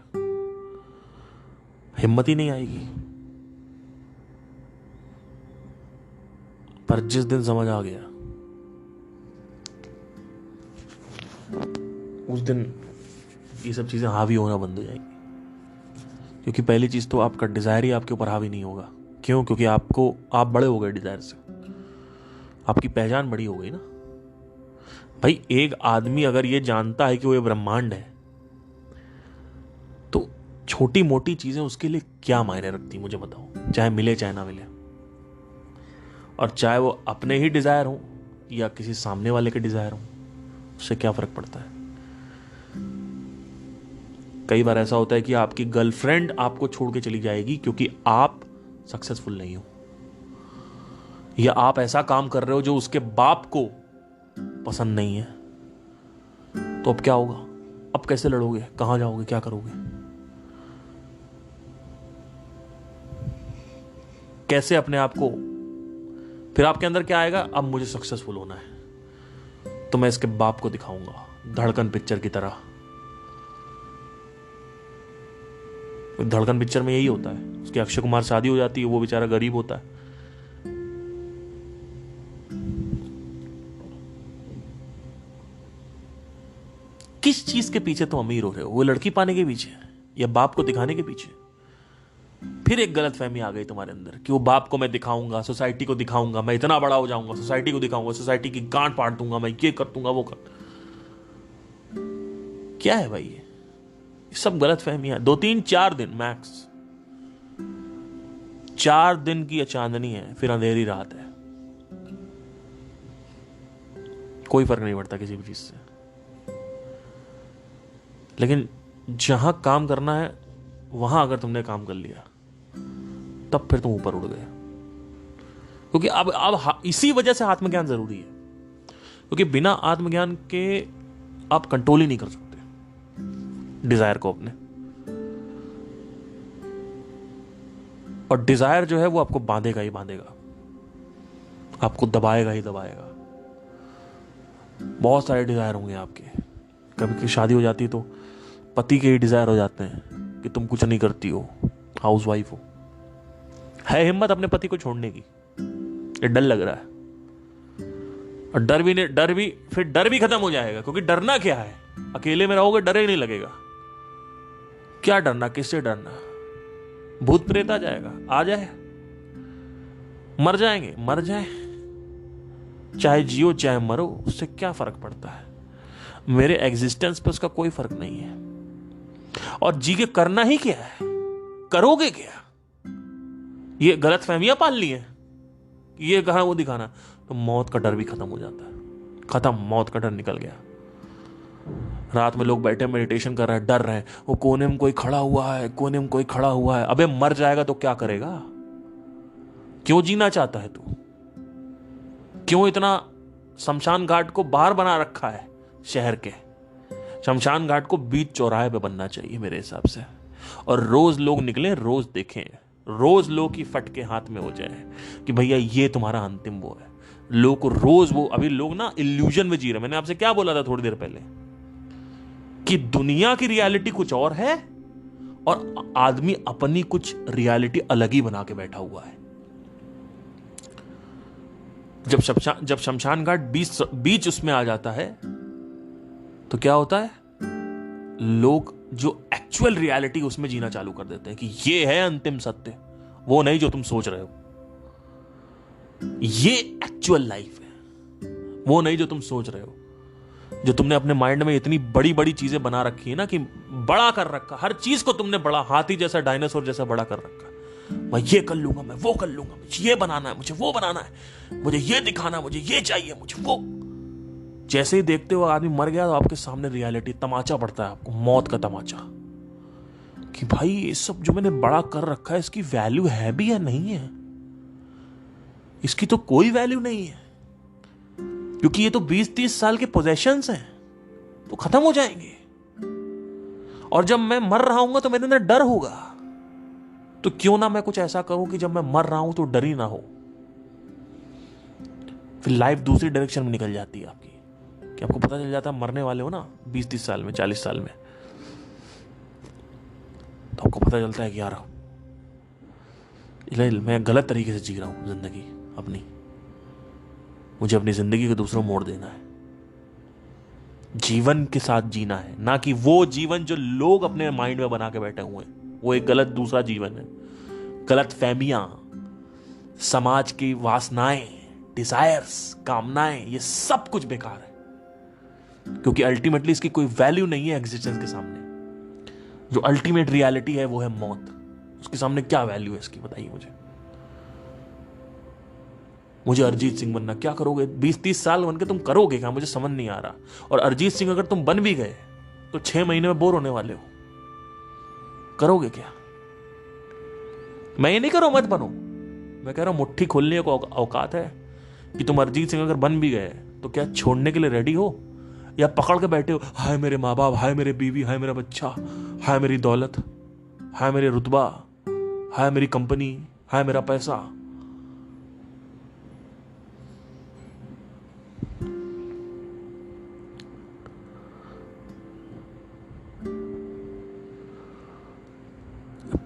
हिम्मत ही नहीं आएगी। पर जिस दिन समझ आ गया उस दिन ये सब चीजें हावी होना बंद हो जाएंगी। क्योंकि पहली चीज तो आपका डिजायर ही आपके ऊपर हावी नहीं होगा। क्यों? क्योंकि आप बड़े हो गए डिजायर से, आपकी पहचान बड़ी हो गई ना भाई। एक आदमी अगर ये जानता है कि वो ये ब्रह्मांड है, तो छोटी मोटी चीजें उसके लिए क्या मायने रखती मुझे बताओ? चाहे मिले चाहे ना मिले, और चाहे वो अपने ही डिजायर हो या किसी सामने वाले के डिजायर हो, उससे क्या फर्क पड़ता है? कई बार ऐसा होता है कि आपकी गर्लफ्रेंड आपको छोड़ के चली जाएगी क्योंकि आप सक्सेसफुल नहीं हो, या आप ऐसा काम कर रहे हो जो उसके बाप को पसंद नहीं है। तो अब क्या होगा? अब कैसे लड़ोगे? कहां जाओगे? क्या करोगे? कैसे अपने आप को, फिर आपके अंदर क्या आएगा? अब मुझे सक्सेसफुल होना है तो मैं इसके बाप को दिखाऊंगा, धड़कन पिक्चर की तरह। धड़कन पिक्चर में यही होता है, उसकी अक्षय कुमार शादी हो जाती है, वो बेचारा गरीब होता है। किस चीज के पीछे तुम अमीर हो रहे हो? वो लड़की पाने के पीछे या बाप को दिखाने के पीछे? फिर एक गलत फहमी आ गई तुम्हारे अंदर कि वो बाप को मैं दिखाऊंगा, सोसाइटी को दिखाऊंगा, मैं इतना बड़ा हो जाऊंगा, सोसाइटी को दिखाऊंगा, सोसाइटी की गांठ फाड़ दूंगा, मैं ये कर दूंगा, वो कर। क्या है भाई ये सब गलत फहमियां। 2-3-4 दिन मैक्स, 4 दिन की चांदनी है, फिर अंधेरी रात है। कोई फर्क नहीं पड़ता किसी भी चीज से। लेकिन जहां काम करना है वहां अगर तुमने काम कर लिया तब फिर तुम ऊपर उड़ गए। क्योंकि अब इसी वजह से आत्मज्ञान जरूरी है, क्योंकि बिना आत्मज्ञान के आप कंट्रोल ही नहीं कर सकते डिजायर को अपने। और डिजायर जो है वो आपको बांधेगा ही बांधेगा, आपको दबाएगा ही दबाएगा। बहुत सारे डिजायर होंगे आपके। कभी की शादी हो जाती है तो पति के ही डिजायर हो जाते हैं कि तुम कुछ नहीं करती हो, हाउस वाइफ हो। है हिम्मत अपने पति को छोड़ने की? ये डर लग रहा है। और डर भी खत्म हो जाएगा, क्योंकि डरना क्या है? अकेले में रहोगे, डर ही नहीं लगेगा। क्या डरना? किससे डरना? भूत प्रेत आ जाएगा, आ जाए, मर जाएंगे, मर जाए, चाहे जियो चाहे मरो, उससे क्या फर्क पड़ता है? मेरे एग्जिस्टेंस पर उसका कोई फर्क नहीं है। और जी के करना ही क्या है? करोगे क्या? ये गलत फहमियां पाल ली है, ये कहा वो दिखाना, तो मौत का डर भी खत्म हो जाता है। खत्म, मौत का डर निकल गया। रात में लोग बैठे मेडिटेशन कर रहे हैं, डर रहे हैं, वो कोने में कोई खड़ा हुआ है, कोने में कोई खड़ा हुआ है। अबे मर जाएगा तो क्या करेगा? क्यों जीना चाहता है तू? क्यों इतना शमशान घाट को बाहर बना रखा है शहर के? शमशान घाट को बीच चौराहे पे बनना चाहिए मेरे हिसाब से। और रोज लोग निकले, रोज देखें, रोज लोग की फटके हाथ में हो जाए कि भैया ये तुम्हारा अंतिम वो है। लोग को रोज वो, अभी लोग ना इल्यूजन में जी रहे। मैंने आपसे क्या बोला था थोड़ी देर पहले कि दुनिया की रियलिटी कुछ और है और आदमी अपनी कुछ रियलिटी अलग ही बना के बैठा हुआ है। जब शमशान घाट बीच उसमें आ जाता है तो क्या होता है? लोग जो एक्चुअल रियलिटी उसमें जीना चालू कर देते हैं कि ये है अंतिम सत्य, वो नहीं जो तुम सोच रहे हो। ये एक्चुअल लाइफ है, वो नहीं जो तुम सोच रहे हो। जो तुमने अपने माइंड में इतनी बड़ी बड़ी चीजें बना रखी है ना, कि बड़ा कर रखा, हर चीज को तुमने बड़ा, हाथी जैसा, डायनासोर जैसा बड़ा कर रखा। मैं ये कर लूंगा, मैं वो कर लूंगा, मुझे ये बनाना है, मुझे वो बनाना है, मुझे ये दिखाना, मुझे ये चाहिए, मुझे वो। जैसे ही देखते हो आदमी मर गया तो आपके सामने रियलिटी, तमाचा पड़ता है आपको, मौत का तमाचा, कि भाई ये सब जो मैंने बड़ा कर रखा है इसकी वैल्यू है भी या नहीं है? इसकी तो कोई वैल्यू नहीं है, क्योंकि ये तो 20-30 साल के पोजेशंस हैं, तो खत्म हो जाएंगे। और जब मैं मर रहा हूंगा तो मेरे अंदर डर होगा, तो क्यों ना मैं कुछ ऐसा करूं कि जब मैं मर रहा हूं तो डर ही ना हो। फिर लाइफ दूसरी डायरेक्शन में निकल जाती है आपकी, कि आपको पता चल जाता है मरने वाले हो ना 20-30 साल में, 40 साल में, तो आपको पता चलता है कि यार मैं गलत तरीके से जी रहा हूं जिंदगी अपनी, मुझे अपनी जिंदगी को दूसरों मोड़ देना है, जीवन के साथ जीना है, ना कि वो जीवन जो लोग अपने माइंड में बना के बैठे हुए हैं। वो एक गलत दूसरा जीवन है। गलत फहमियां, समाज की वासनाएं, डिजायर्स, कामनाएं, ये सब कुछ बेकार है, क्योंकि अल्टीमेटली इसकी कोई वैल्यू नहीं है एग्जिस्टेंस के सामने। जो अल्टीमेट रियलिटी है वो है मौत। उसके सामने क्या वैल्यू है इसकी, बताइए मुझे अरिजीत सिंह बनना, क्या करोगे? 20-30 साल बन के तुम करोगे क्या? मुझे समझ नहीं आ रहा। और अरिजीत सिंह अगर तुम बन भी गए तो 6 महीने में बोर होने वाले हो। करोगे क्या? मैं ये नहीं कह रहा हूं मत बनो, मैं कह रहा हूं मुट्ठी खोलने को औकात है कि तुम अरिजीत सिंह अगर बन भी गए तो क्या छोड़ने के लिए रेडी हो, या पकड़ के बैठे हो, हाय मेरे माँ बाप, हाय मेरे बीवी, हाय मेरा बच्चा, हाय मेरी दौलत, हाय मेरे रुतबा, हाय मेरी कंपनी, हाय मेरा पैसा।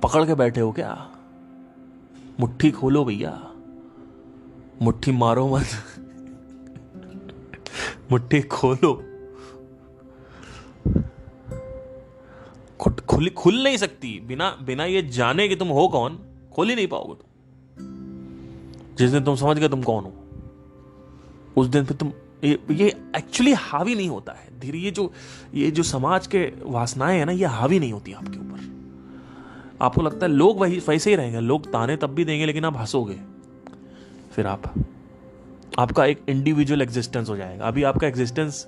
पकड़ के बैठे हो क्या? मुट्ठी खोलो भैया, मुट्ठी मारो मत मुट्ठी खोलो। खुल नहीं सकती बिना बिना ये जाने कि तुम हो कौन, खोल ही नहीं पाओगे तुम। जिस दिन तुम समझ गए तुम कौन हो, उस दिन फिर तुम ये एक्चुअली हावी नहीं होता है धीरे। ये जो समाज के वासनाएं है ना, ये हावी नहीं होती आपके ऊपर। आपको लगता है लोग वही वैसे ही रहेंगे, लोग ताने तब भी देंगे लेकिन आप हंसोगे, फिर आपका एक इंडिविजुअल एग्जिस्टेंस हो जाएगा। अभी आपका एग्जिस्टेंस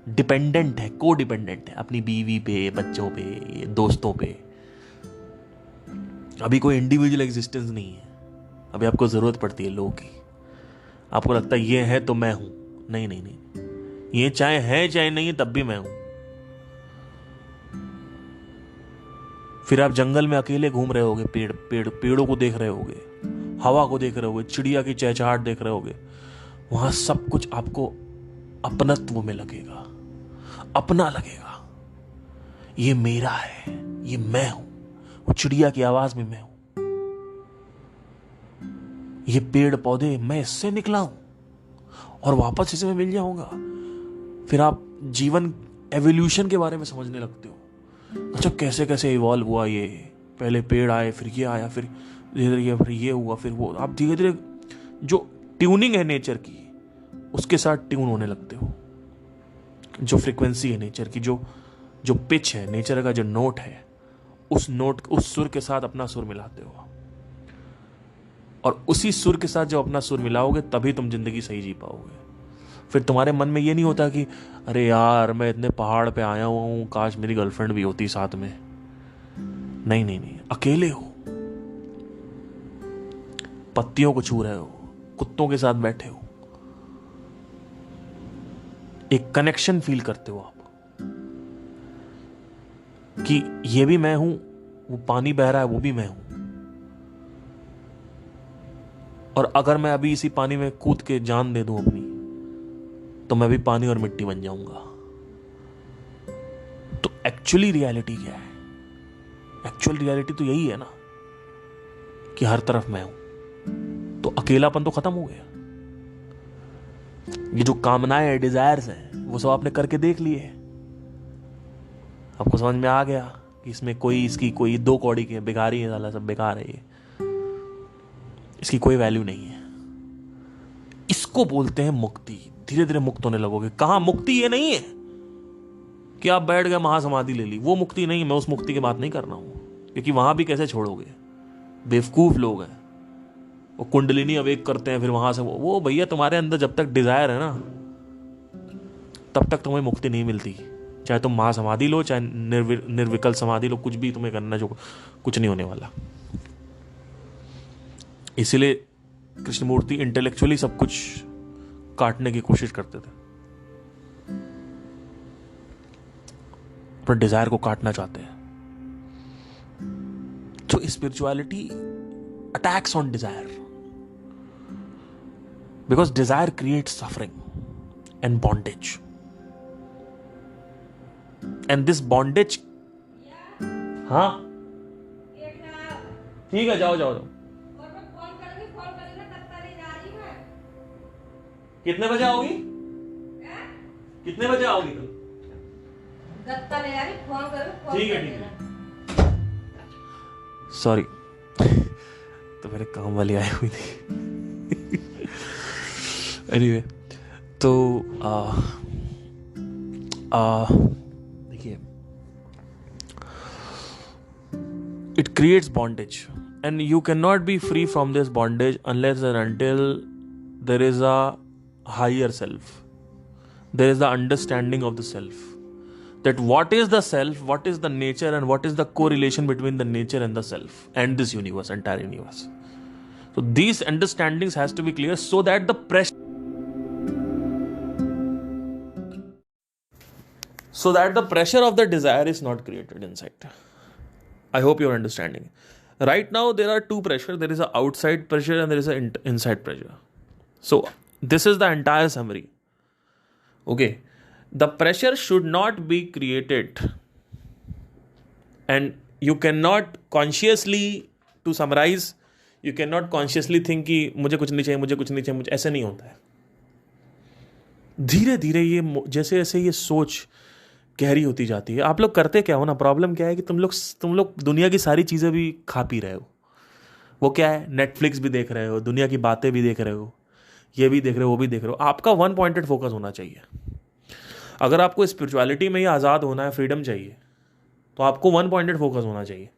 डिपेंडेंट है, को डिपेंडेंट है अपनी बीवी पे, बच्चों पे, दोस्तों पे। अभी कोई इंडिविजुअल एग्जिस्टेंस नहीं है। अभी आपको जरूरत पड़ती है लोगों की। आपको लगता है ये है तो मैं हूं, नहीं नहीं नहीं, ये चाहे है चाहे नहीं है तब भी मैं हूं। फिर आप जंगल में अकेले घूम रहे होगे, पेड़ों को देख रहे होगे, हवा को देख रहे होगे, चिड़िया की चहचहाट देख रहे होगे। वहां सब कुछ आपको अपनत्व में लगेगा, अपना लगेगा। ये मेरा है, ये मैं हूं। वो चिड़िया की आवाज में मैं हूं, ये पेड़ पौधे मैं इससे निकला हूं और वापस इसे मैं मिल जाऊंगा। फिर आप जीवन एवोल्यूशन के बारे में समझने लगते हो। अच्छा कैसे कैसे इवॉल्व हुआ ये, पहले पेड़ आए, फिर ये आया, फिर धीरे धीरे फिर ये हुआ, फिर वो। आप धीरे धीरे जो ट्यूनिंग है नेचर की, उसके साथ ट्यून होने लगते हो। जो फ्रीक्वेंसी है नेचर की, जो पिच है नेचर का, जो नोट है, उस नोट, उस सुर के साथ अपना सुर मिलाते हो। और उसी सुर के साथ जब अपना सुर मिलाओगे तभी तुम जिंदगी सही जी पाओगे। फिर तुम्हारे मन में ये नहीं होता कि अरे यार मैं इतने पहाड़ पे आया हुआ हूं, काश मेरी गर्लफ्रेंड भी होती साथ में। नहीं नहीं नहीं, अकेले हो, पत्तियों को छू रहे हो, कुत्तों के साथ बैठे हो, एक कनेक्शन फील करते हो आप कि ये भी मैं हूं, वो पानी बह रहा है वो भी मैं हूं। और अगर मैं अभी इसी पानी में कूद के जान दे दूं अपनी, तो मैं भी पानी और मिट्टी बन जाऊंगा। तो एक्चुअली रियलिटी क्या है? एक्चुअल रियलिटी तो यही है ना कि हर तरफ मैं हूं। तो अकेलापन तो खत्म हो गया। ये जो कामनाएं है, डिजायर्स हैं, वो सब आपने करके देख लिए। आपको समझ में आ गया कि इसमें कोई, इसकी कोई दो कौड़ी के बेकारी है, साला सब बेकार है, ये इसकी कोई वैल्यू नहीं है। इसको बोलते हैं मुक्ति। धीरे धीरे मुक्त होने लगोगे। कहां मुक्ति? ये नहीं है कि आप बैठ गए महासमाधि ले ली, वो मुक्ति नहीं। मैं उस मुक्ति की बात नहीं कर रहा हूं, क्योंकि वहां भी कैसे छोड़ोगे? बेवकूफ लोग हैं, वो कुंडलिनी अवेक करते हैं, फिर वहां से वो भैया तुम्हारे अंदर जब तक डिजायर है ना, तब तक तुम्हें मुक्ति नहीं मिलती। चाहे तुम महासमाधि लो, चाहे निर्विकल्प समाधि लो, कुछ भी तुम्हें करना, जो कुछ नहीं होने वाला। इसलिए कृष्णमूर्ति इंटेलेक्चुअली सब कुछ काटने की कोशिश करते थे, पर डिजायर को काटना चाहते हैं। तो spirituality attacks on desire, because desire creates suffering and bondage, and this bondage. हाँ ठीक है, जाओ जाओ जाओ। कितने बजे आओगी? कितने बजे आओगी कल? ठीक है ठीक है। सॉरी, तो मेरे काम वाली आई हुई थी। एनीवे, तो देखिए, it creates bondage and you cannot be free from this bondage unless and until there is a higher self, there is the understanding of the self, that what is the self, what is the nature, and what is the correlation between the nature and the self and this universe, entire universe. So these understandings has to be clear so that the pressure of the desire is not created inside. I hope you're understanding. Right now there are two pressure. There is a outside pressure and there is a inside pressure. So this is the entire summary. Okay, the pressure should not be created, and you cannot consciously, to summarize, you cannot consciously think कि मुझे कुछ नहीं चाहिए, मुझे कुछ नहीं चाहिए, मुझे, ऐसे नहीं होता है. धीरे धीरे ये जैसे जैसे ये सोच गहरी होती जाती है. आप लोग करते क्या हो ना, प्रॉब्लम क्या है कि तुम लोग दुनिया की सारी चीज़ें भी खा पी रहे हो. वो क्या है, नेटफ्लिक्स भी देख रहे हो, दुनिया की बातें भी देख रहे हो, ये भी देख रहे हो, वो भी देख रहे हो. आपका वन पॉइंटेड फोकस होना चाहिए. अगर आपको स्पिरिचुअलिटी में ही आज़ाद होना है, फ्रीडम चाहिए, तो आपको वन पॉइंटेड फोकस होना चाहिए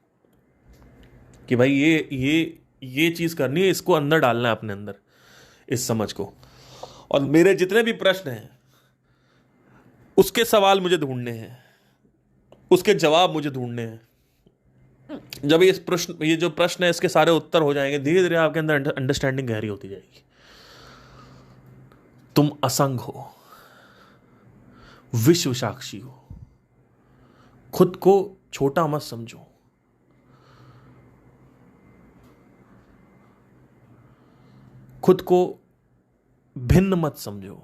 कि भाई ये चीज़ करनी है, इसको अंदर डालना है अपने अंदर, इस समझ को. और मेरे जितने भी प्रश्न हैं उसके सवाल मुझे ढूंढने हैं, उसके जवाब मुझे ढूंढने हैं. जब ये जो प्रश्न है इसके सारे उत्तर हो जाएंगे, धीरे धीरे आपके अंदर अंडरस्टैंडिंग गहरी होती जाएगी. तुम असंग हो, विश्व साक्षी हो. खुद को छोटा मत समझो. खुद को भिन्न मत समझो.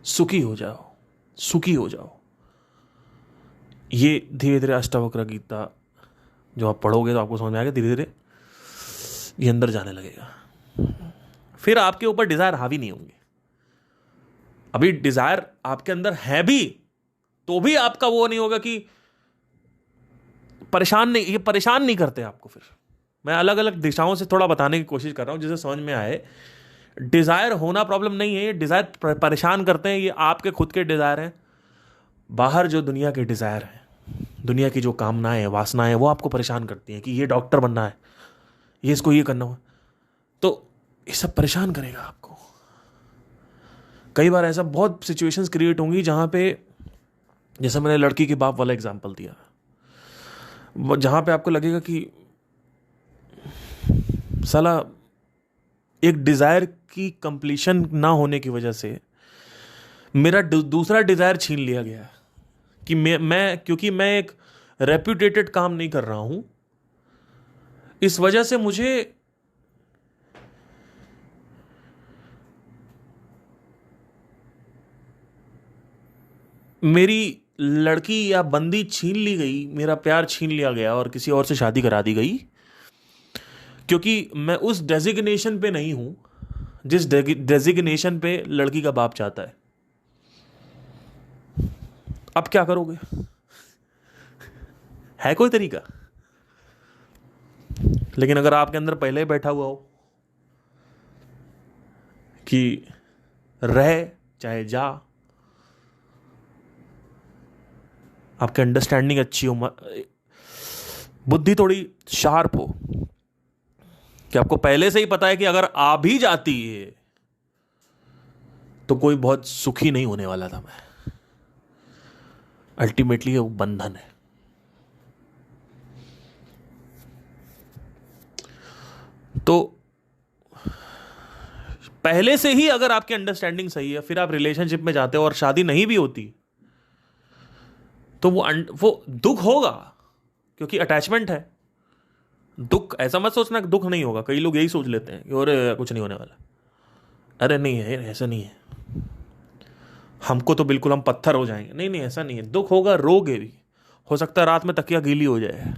सुखी हो जाओ, सुखी हो जाओ. ये धीरे धीरे अष्टावक्र गीता जो आप पढ़ोगे तो आपको समझ में आएगा. धीरे धीरे ये अंदर जाने लगेगा. फिर आपके ऊपर डिजायर हावी नहीं होंगे. अभी डिजायर आपके अंदर है भी तो भी आपका वो नहीं होगा कि ये परेशान नहीं करते आपको. फिर मैं अलग अलग दिशाओं से थोड़ा बताने की कोशिश कर रहा हूं जिसे समझ में आए. डिजायर होना प्रॉब्लम नहीं है, ये डिजायर परेशान करते हैं. ये आपके खुद के डिजायर हैं. बाहर जो दुनिया के डिजायर हैं, दुनिया की जो कामनाएं हैं, वासनाएं हैं, वो आपको परेशान करती हैं कि ये डॉक्टर बनना है, ये इसको ये करना हो. तो ये सब परेशान करेगा आपको. कई बार ऐसा बहुत सिचुएशंस क्रिएट होंगी जहां पे, जैसे मैंने लड़की के बाप वाला एग्जांपल दिया, जहां पे आपको लगेगा कि साला एक डिजायर की कंप्लीशन ना होने की वजह से मेरा दूसरा डिजायर छीन लिया गया कि क्योंकि मैं एक रेप्यूटेटेड काम नहीं कर रहा हूं, इस वजह से मुझे मेरी लड़की या बंदी छीन ली गई, मेरा प्यार छीन लिया गया और किसी और से शादी करा दी गई, क्योंकि मैं उस डेजिग्नेशन पे नहीं हूं जिस डेजिग्नेशन पे लड़की का बाप चाहता है. अब क्या करोगे? है कोई तरीका? लेकिन अगर आपके अंदर पहले ही बैठा हुआ हो कि रह चाहे जा, आपकी अंडरस्टैंडिंग अच्छी हो, बुद्धि थोड़ी शार्प हो, कि आपको पहले से ही पता है कि अगर आ भी जाती है तो कोई बहुत सुखी नहीं होने वाला था मैं. अल्टीमेटली वो बंधन है. तो पहले से ही अगर आपकी अंडरस्टैंडिंग सही है, फिर आप रिलेशनशिप में जाते हो और शादी नहीं भी होती, तो वो दुख होगा, क्योंकि अटैचमेंट है. दुख ऐसा मत सोचना कि दुख नहीं होगा. कई लोग यही सोच लेते हैं कि अरे कुछ नहीं होने वाला. अरे नहीं है, ऐसा नहीं है, हमको तो बिल्कुल हम पत्थर हो जाएंगे. नहीं नहीं, ऐसा नहीं है. दुख होगा, रोगे भी. हो सकता है रात में तकिया गीली हो जाए.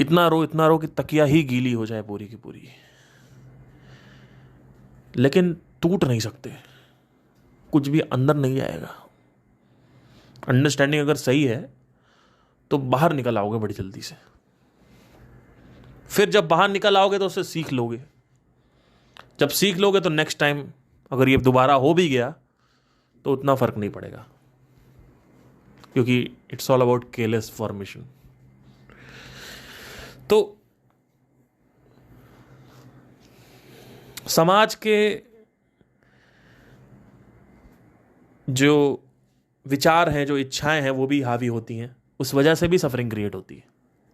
इतना रो कि तकिया ही गीली हो जाए पूरी की पूरी. लेकिन टूट नहीं सकते, कुछ भी अंदर नहीं जाएगा. अंडरस्टैंडिंग अगर सही है तो बाहर निकल आओगे बड़ी जल्दी से. फिर जब बाहर निकल आओगे तो उससे सीख लोगे. जब सीख लोगे तो नेक्स्ट टाइम अगर ये दोबारा हो भी गया तो उतना फर्क नहीं पड़ेगा, क्योंकि it's all about careless formation. तो समाज के जो विचार हैं, जो इच्छाएं हैं, वो भी हावी होती हैं, उस वजह से भी सफरिंग क्रिएट होती है।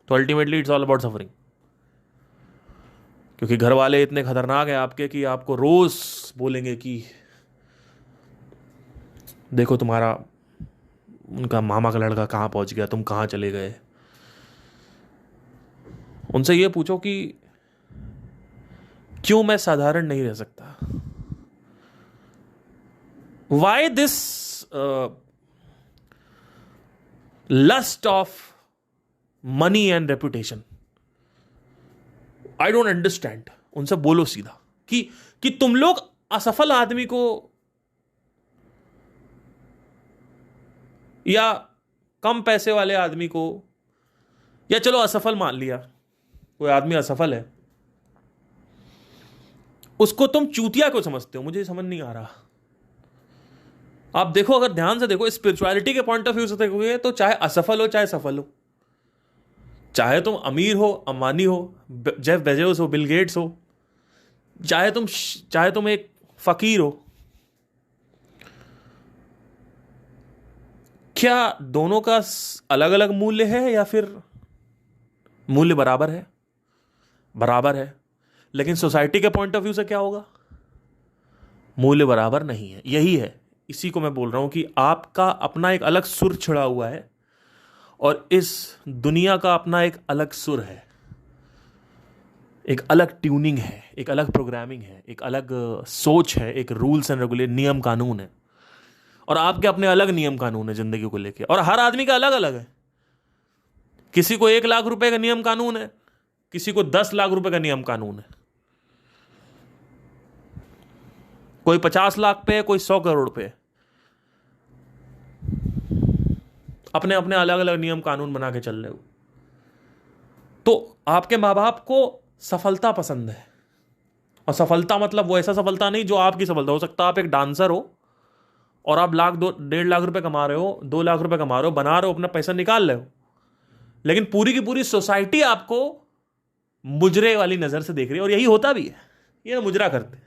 तो ultimately it's all about suffering. क्योंकि घर वाले इतने खतरनाक हैं आपके कि आपको रोज बोलेंगे कि देखो तुम्हारा उनका मामा का लड़का कहाँ पहुंच गया, तुम कहाँ चले गए। उनसे ये पूछो कि क्यों मैं साधारण नहीं रह सकता। Why this lust of money and reputation, I don't understand. उनसे बोलो सीधा कि तुम लोग असफल आदमी को या कम पैसे वाले आदमी को, या चलो असफल मान लिया, कोई आदमी असफल है, उसको तुम चूतिया क्यों समझते हो? मुझे समझ नहीं आ रहा। आप देखो, अगर ध्यान से देखो, स्पिरिचुअलिटी के पॉइंट ऑफ व्यू से देखोगे तो चाहे असफल हो चाहे सफल हो, चाहे तुम अमीर हो, अंबानी हो, जेफ बेजोस हो, बिल गेट्स हो, चाहे तुम एक फकीर हो, क्या दोनों का अलग अलग मूल्य है या फिर मूल्य बराबर है? बराबर है। लेकिन सोसाइटी के पॉइंट ऑफ व्यू से क्या होगा? मूल्य बराबर नहीं है। यही है, इसी को मैं बोल रहा हूं कि आपका अपना एक अलग सुर छिड़ा हुआ है और इस दुनिया का अपना एक अलग सुर है, एक अलग ट्यूनिंग है, एक अलग प्रोग्रामिंग है, एक अलग सोच है, एक रूल्स एंड रेगुलेशन, नियम कानून है। और आपके अपने अलग नियम कानून है जिंदगी को लेके, और हर आदमी का अलग अलग है। किसी को 1 लाख रुपए का नियम कानून है, किसी को 10 लाख रुपए का नियम कानून है, कोई 50 लाख पे है, कोई 100 करोड़ पे है। अपने अपने अलग अलग नियम कानून बना के चल रहे हो। तो आपके माँ बाप को सफलता पसंद है, और सफलता मतलब वो ऐसा सफलता नहीं जो आपकी सफलता हो सकता। आप एक डांसर हो और आप 1.5 लाख रुपए कमा रहे हो, 2 लाख रुपए कमा रहे हो, बना रहे हो, अपना पैसा निकाल रहे हो, लेकिन पूरी की पूरी सोसाइटी आपको मुजरे वाली नजर से देख रही है। और यही होता भी है, ये मुजरा करते हैं।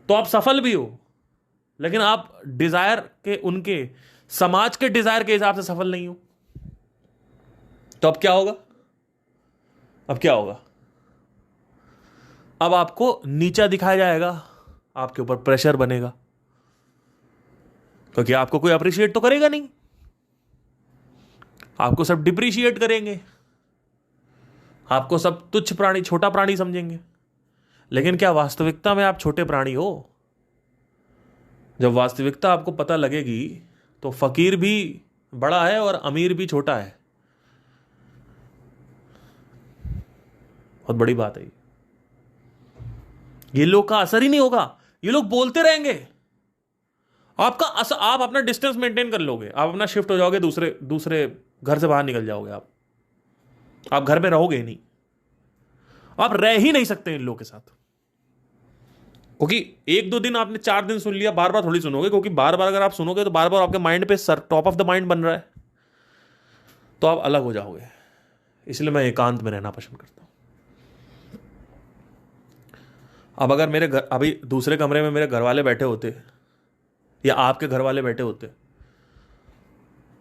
तो आप सफल भी हो, लेकिन आप डिजायर के, उनके समाज के डिजायर के हिसाब से सफल नहीं हो। तो अब क्या होगा? अब क्या होगा? अब आपको नीचा दिखाया जाएगा, आपके ऊपर प्रेशर बनेगा, क्योंकि आपको कोई अप्रिशिएट तो करेगा नहीं, आपको सब डिप्रिशिएट करेंगे, आपको सब तुच्छ प्राणी, छोटा प्राणी समझेंगे। लेकिन क्या वास्तविकता में आप छोटे प्राणी हो? जब वास्तविकता आपको पता लगेगी तो फकीर भी बड़ा है और अमीर भी छोटा है। बहुत बड़ी बात है ये लोग का असर ही नहीं होगा, ये लोग बोलते रहेंगे। आप अपना डिस्टेंस मेंटेन कर लोगे, आप अपना शिफ्ट हो जाओगे, दूसरे घर से बाहर निकल जाओगे। आप घर में रहोगे ही नहीं, आप रह ही नहीं सकते इन लोगों के साथ। क्योंकि 1-2 दिन आपने, 4 दिन सुन लिया, बार बार थोड़ी सुनोगे। क्योंकि बार बार अगर आप सुनोगे तो बार बार आपके माइंड पे sir top of the mind बन रहा है, तो आप अलग हो जाओगे। इसलिए मैं एकांत में रहना पसंद करता हूं। अब अगर मेरे घर, अभी दूसरे कमरे में मेरे घर वाले बैठे होते या आपके घर वाले बैठे होते,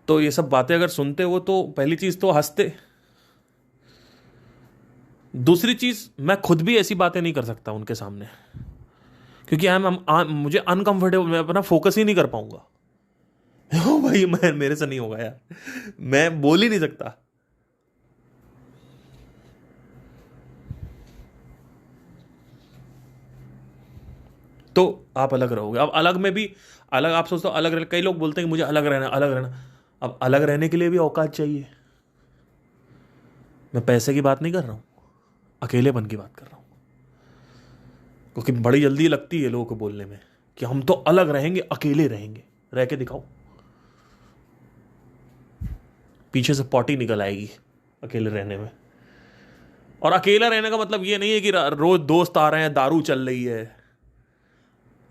तो ये सब बातें अगर सुनते हो तो पहली चीज तो हंसते। दूसरी चीज, मैं खुद भी ऐसी बातें नहीं कर सकता उनके सामने, क्योंकि मुझे अनकंफर्टेबल, मैं अपना फोकस ही नहीं कर पाऊंगा। भाई मेरे से नहीं होगा यार, मैं बोल ही नहीं सकता। तो आप अलग रहोगे। अब अलग में भी अलग, आप सोचते हो अलग रहना, कई लोग बोलते हैं कि मुझे अलग रहना, अलग रहना। अब अलग रहने के लिए भी औकात चाहिए। मैं पैसे की बात नहीं कर रहा हूं, अकेलेपन की बात कर रहा हूं। क्योंकि बड़ी जल्दी लगती है लोगों को बोलने में कि हम तो अलग रहेंगे, अकेले रहेंगे। रह के दिखाओ, पीछे से पॉटी निकल आएगी अकेले रहने में। और अकेला रहने का मतलब ये नहीं है कि रोज दोस्त आ रहे हैं, दारू चल रही है,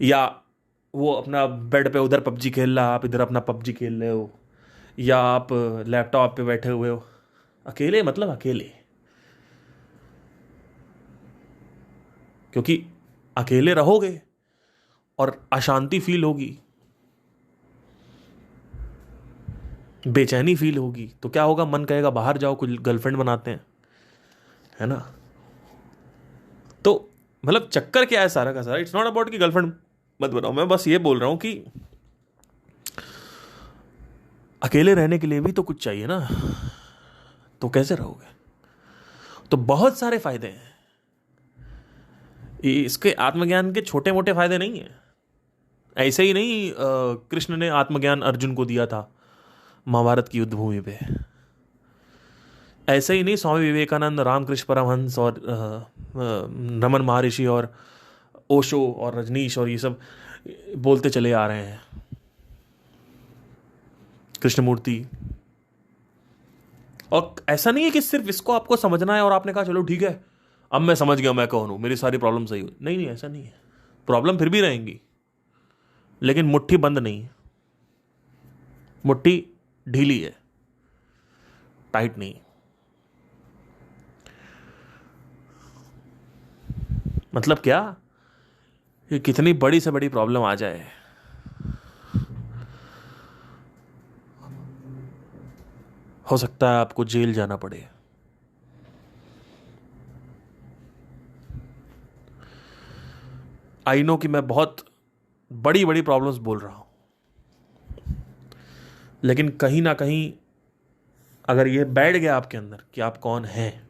या वो अपना बेड पे उधर पबजी खेल रहा, आप इधर अपना पबजी खेल रहे हो, या आप लैपटॉप पे बैठे हुए हो। अकेले मतलब अकेले। क्योंकि अकेले रहोगे और अशांति फील होगी, बेचैनी फील होगी, तो क्या होगा, मन कहेगा बाहर जाओ, कुछ गर्लफ्रेंड बनाते हैं, है ना। तो मतलब चक्कर क्या है सारा का सारा, इट्स नॉट अबाउट कि गर्लफ्रेंड मत बनाओ, मैं बस ये बोल रहा हूं कि अकेले रहने के लिए भी तो कुछ चाहिए ना, तो कैसे रहोगे। तो बहुत सारे फायदे हैं, इसके आत्मज्ञान के छोटे मोटे फायदे नहीं है। ऐसे ही नहीं कृष्ण ने आत्मज्ञान अर्जुन को दिया था महाभारत की युद्ध भूमि पे। ऐसे ही नहीं स्वामी विवेकानंद, रामकृष्ण परमहंस और रमन महर्षि और ओशो और रजनीश और ये सब बोलते चले आ रहे हैं, कृष्णमूर्ति। और ऐसा नहीं है कि सिर्फ इसको आपको समझना है और आपने कहा चलो ठीक है अब मैं समझ गया, मैं कौन हूं, मेरी सारी प्रॉब्लम सही हुई। नहीं नहीं, ऐसा नहीं है। प्रॉब्लम फिर भी रहेंगी, लेकिन मुट्ठी बंद नहीं है, मुट्ठी ढीली है, टाइट नहीं। मतलब क्या, ये कितनी बड़ी से बड़ी प्रॉब्लम आ जाए, हो सकता है आपको जेल जाना पड़े। आई नो कि मैं बहुत बड़ी बड़ी प्रॉब्लम्स बोल रहा हूं, लेकिन कहीं ना कहीं अगर ये बैठ गया आपके अंदर कि आप कौन हैं,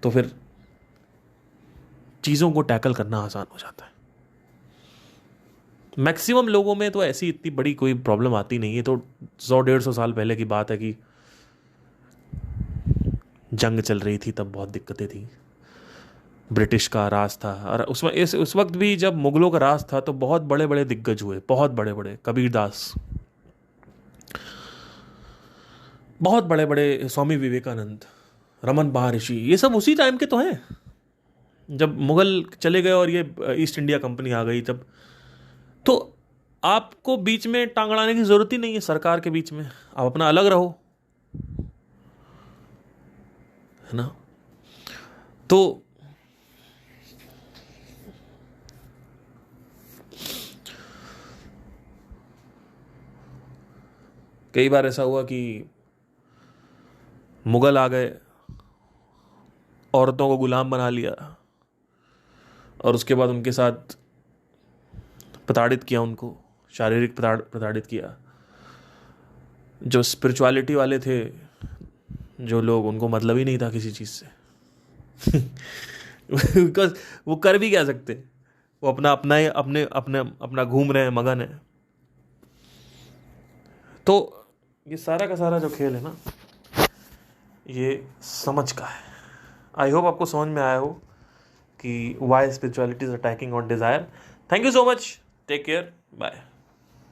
तो फिर चीज़ों को टैकल करना आसान हो जाता है। मैक्सिमम लोगों में तो ऐसी इतनी बड़ी कोई प्रॉब्लम आती नहीं है। तो 100-150 साल पहले की बात है कि जंग चल रही थी, तब बहुत दिक्कतें थी, ब्रिटिश का राज था, और उस वक्त भी जब मुगलों का राज था तो बहुत बड़े बड़े दिग्गज हुए, बहुत बड़े बड़े, कबीरदास, बहुत बड़े बड़े स्वामी विवेकानंद, रमन महर्षि, ये सब उसी टाइम के तो हैं जब मुगल चले गए और ये ईस्ट इंडिया कंपनी आ गई तब। तो आपको बीच में टांग अड़ाने की जरूरत ही नहीं है सरकार के बीच में, आप अपना अलग रहो, है ना। तो कई बार ऐसा हुआ कि मुगल आ गए, औरतों को गुलाम बना लिया और उसके बाद उनके साथ प्रताड़ित किया, उनको शारीरिक प्रताड़ित किया। जो स्पिरिचुअलिटी वाले थे जो लोग, उनको मतलब ही नहीं था किसी चीज़ से बिकॉज वो कर भी क्या सकते, वो अपना अपना ही अपने अपने अपना घूम रहे हैं, मगन है। तो ये सारा का सारा जो खेल है ना, ये समझ का है। आई होप आपको समझ में आया हो कि why spirituality is attacking on desire. Thank you so much, take care, bye.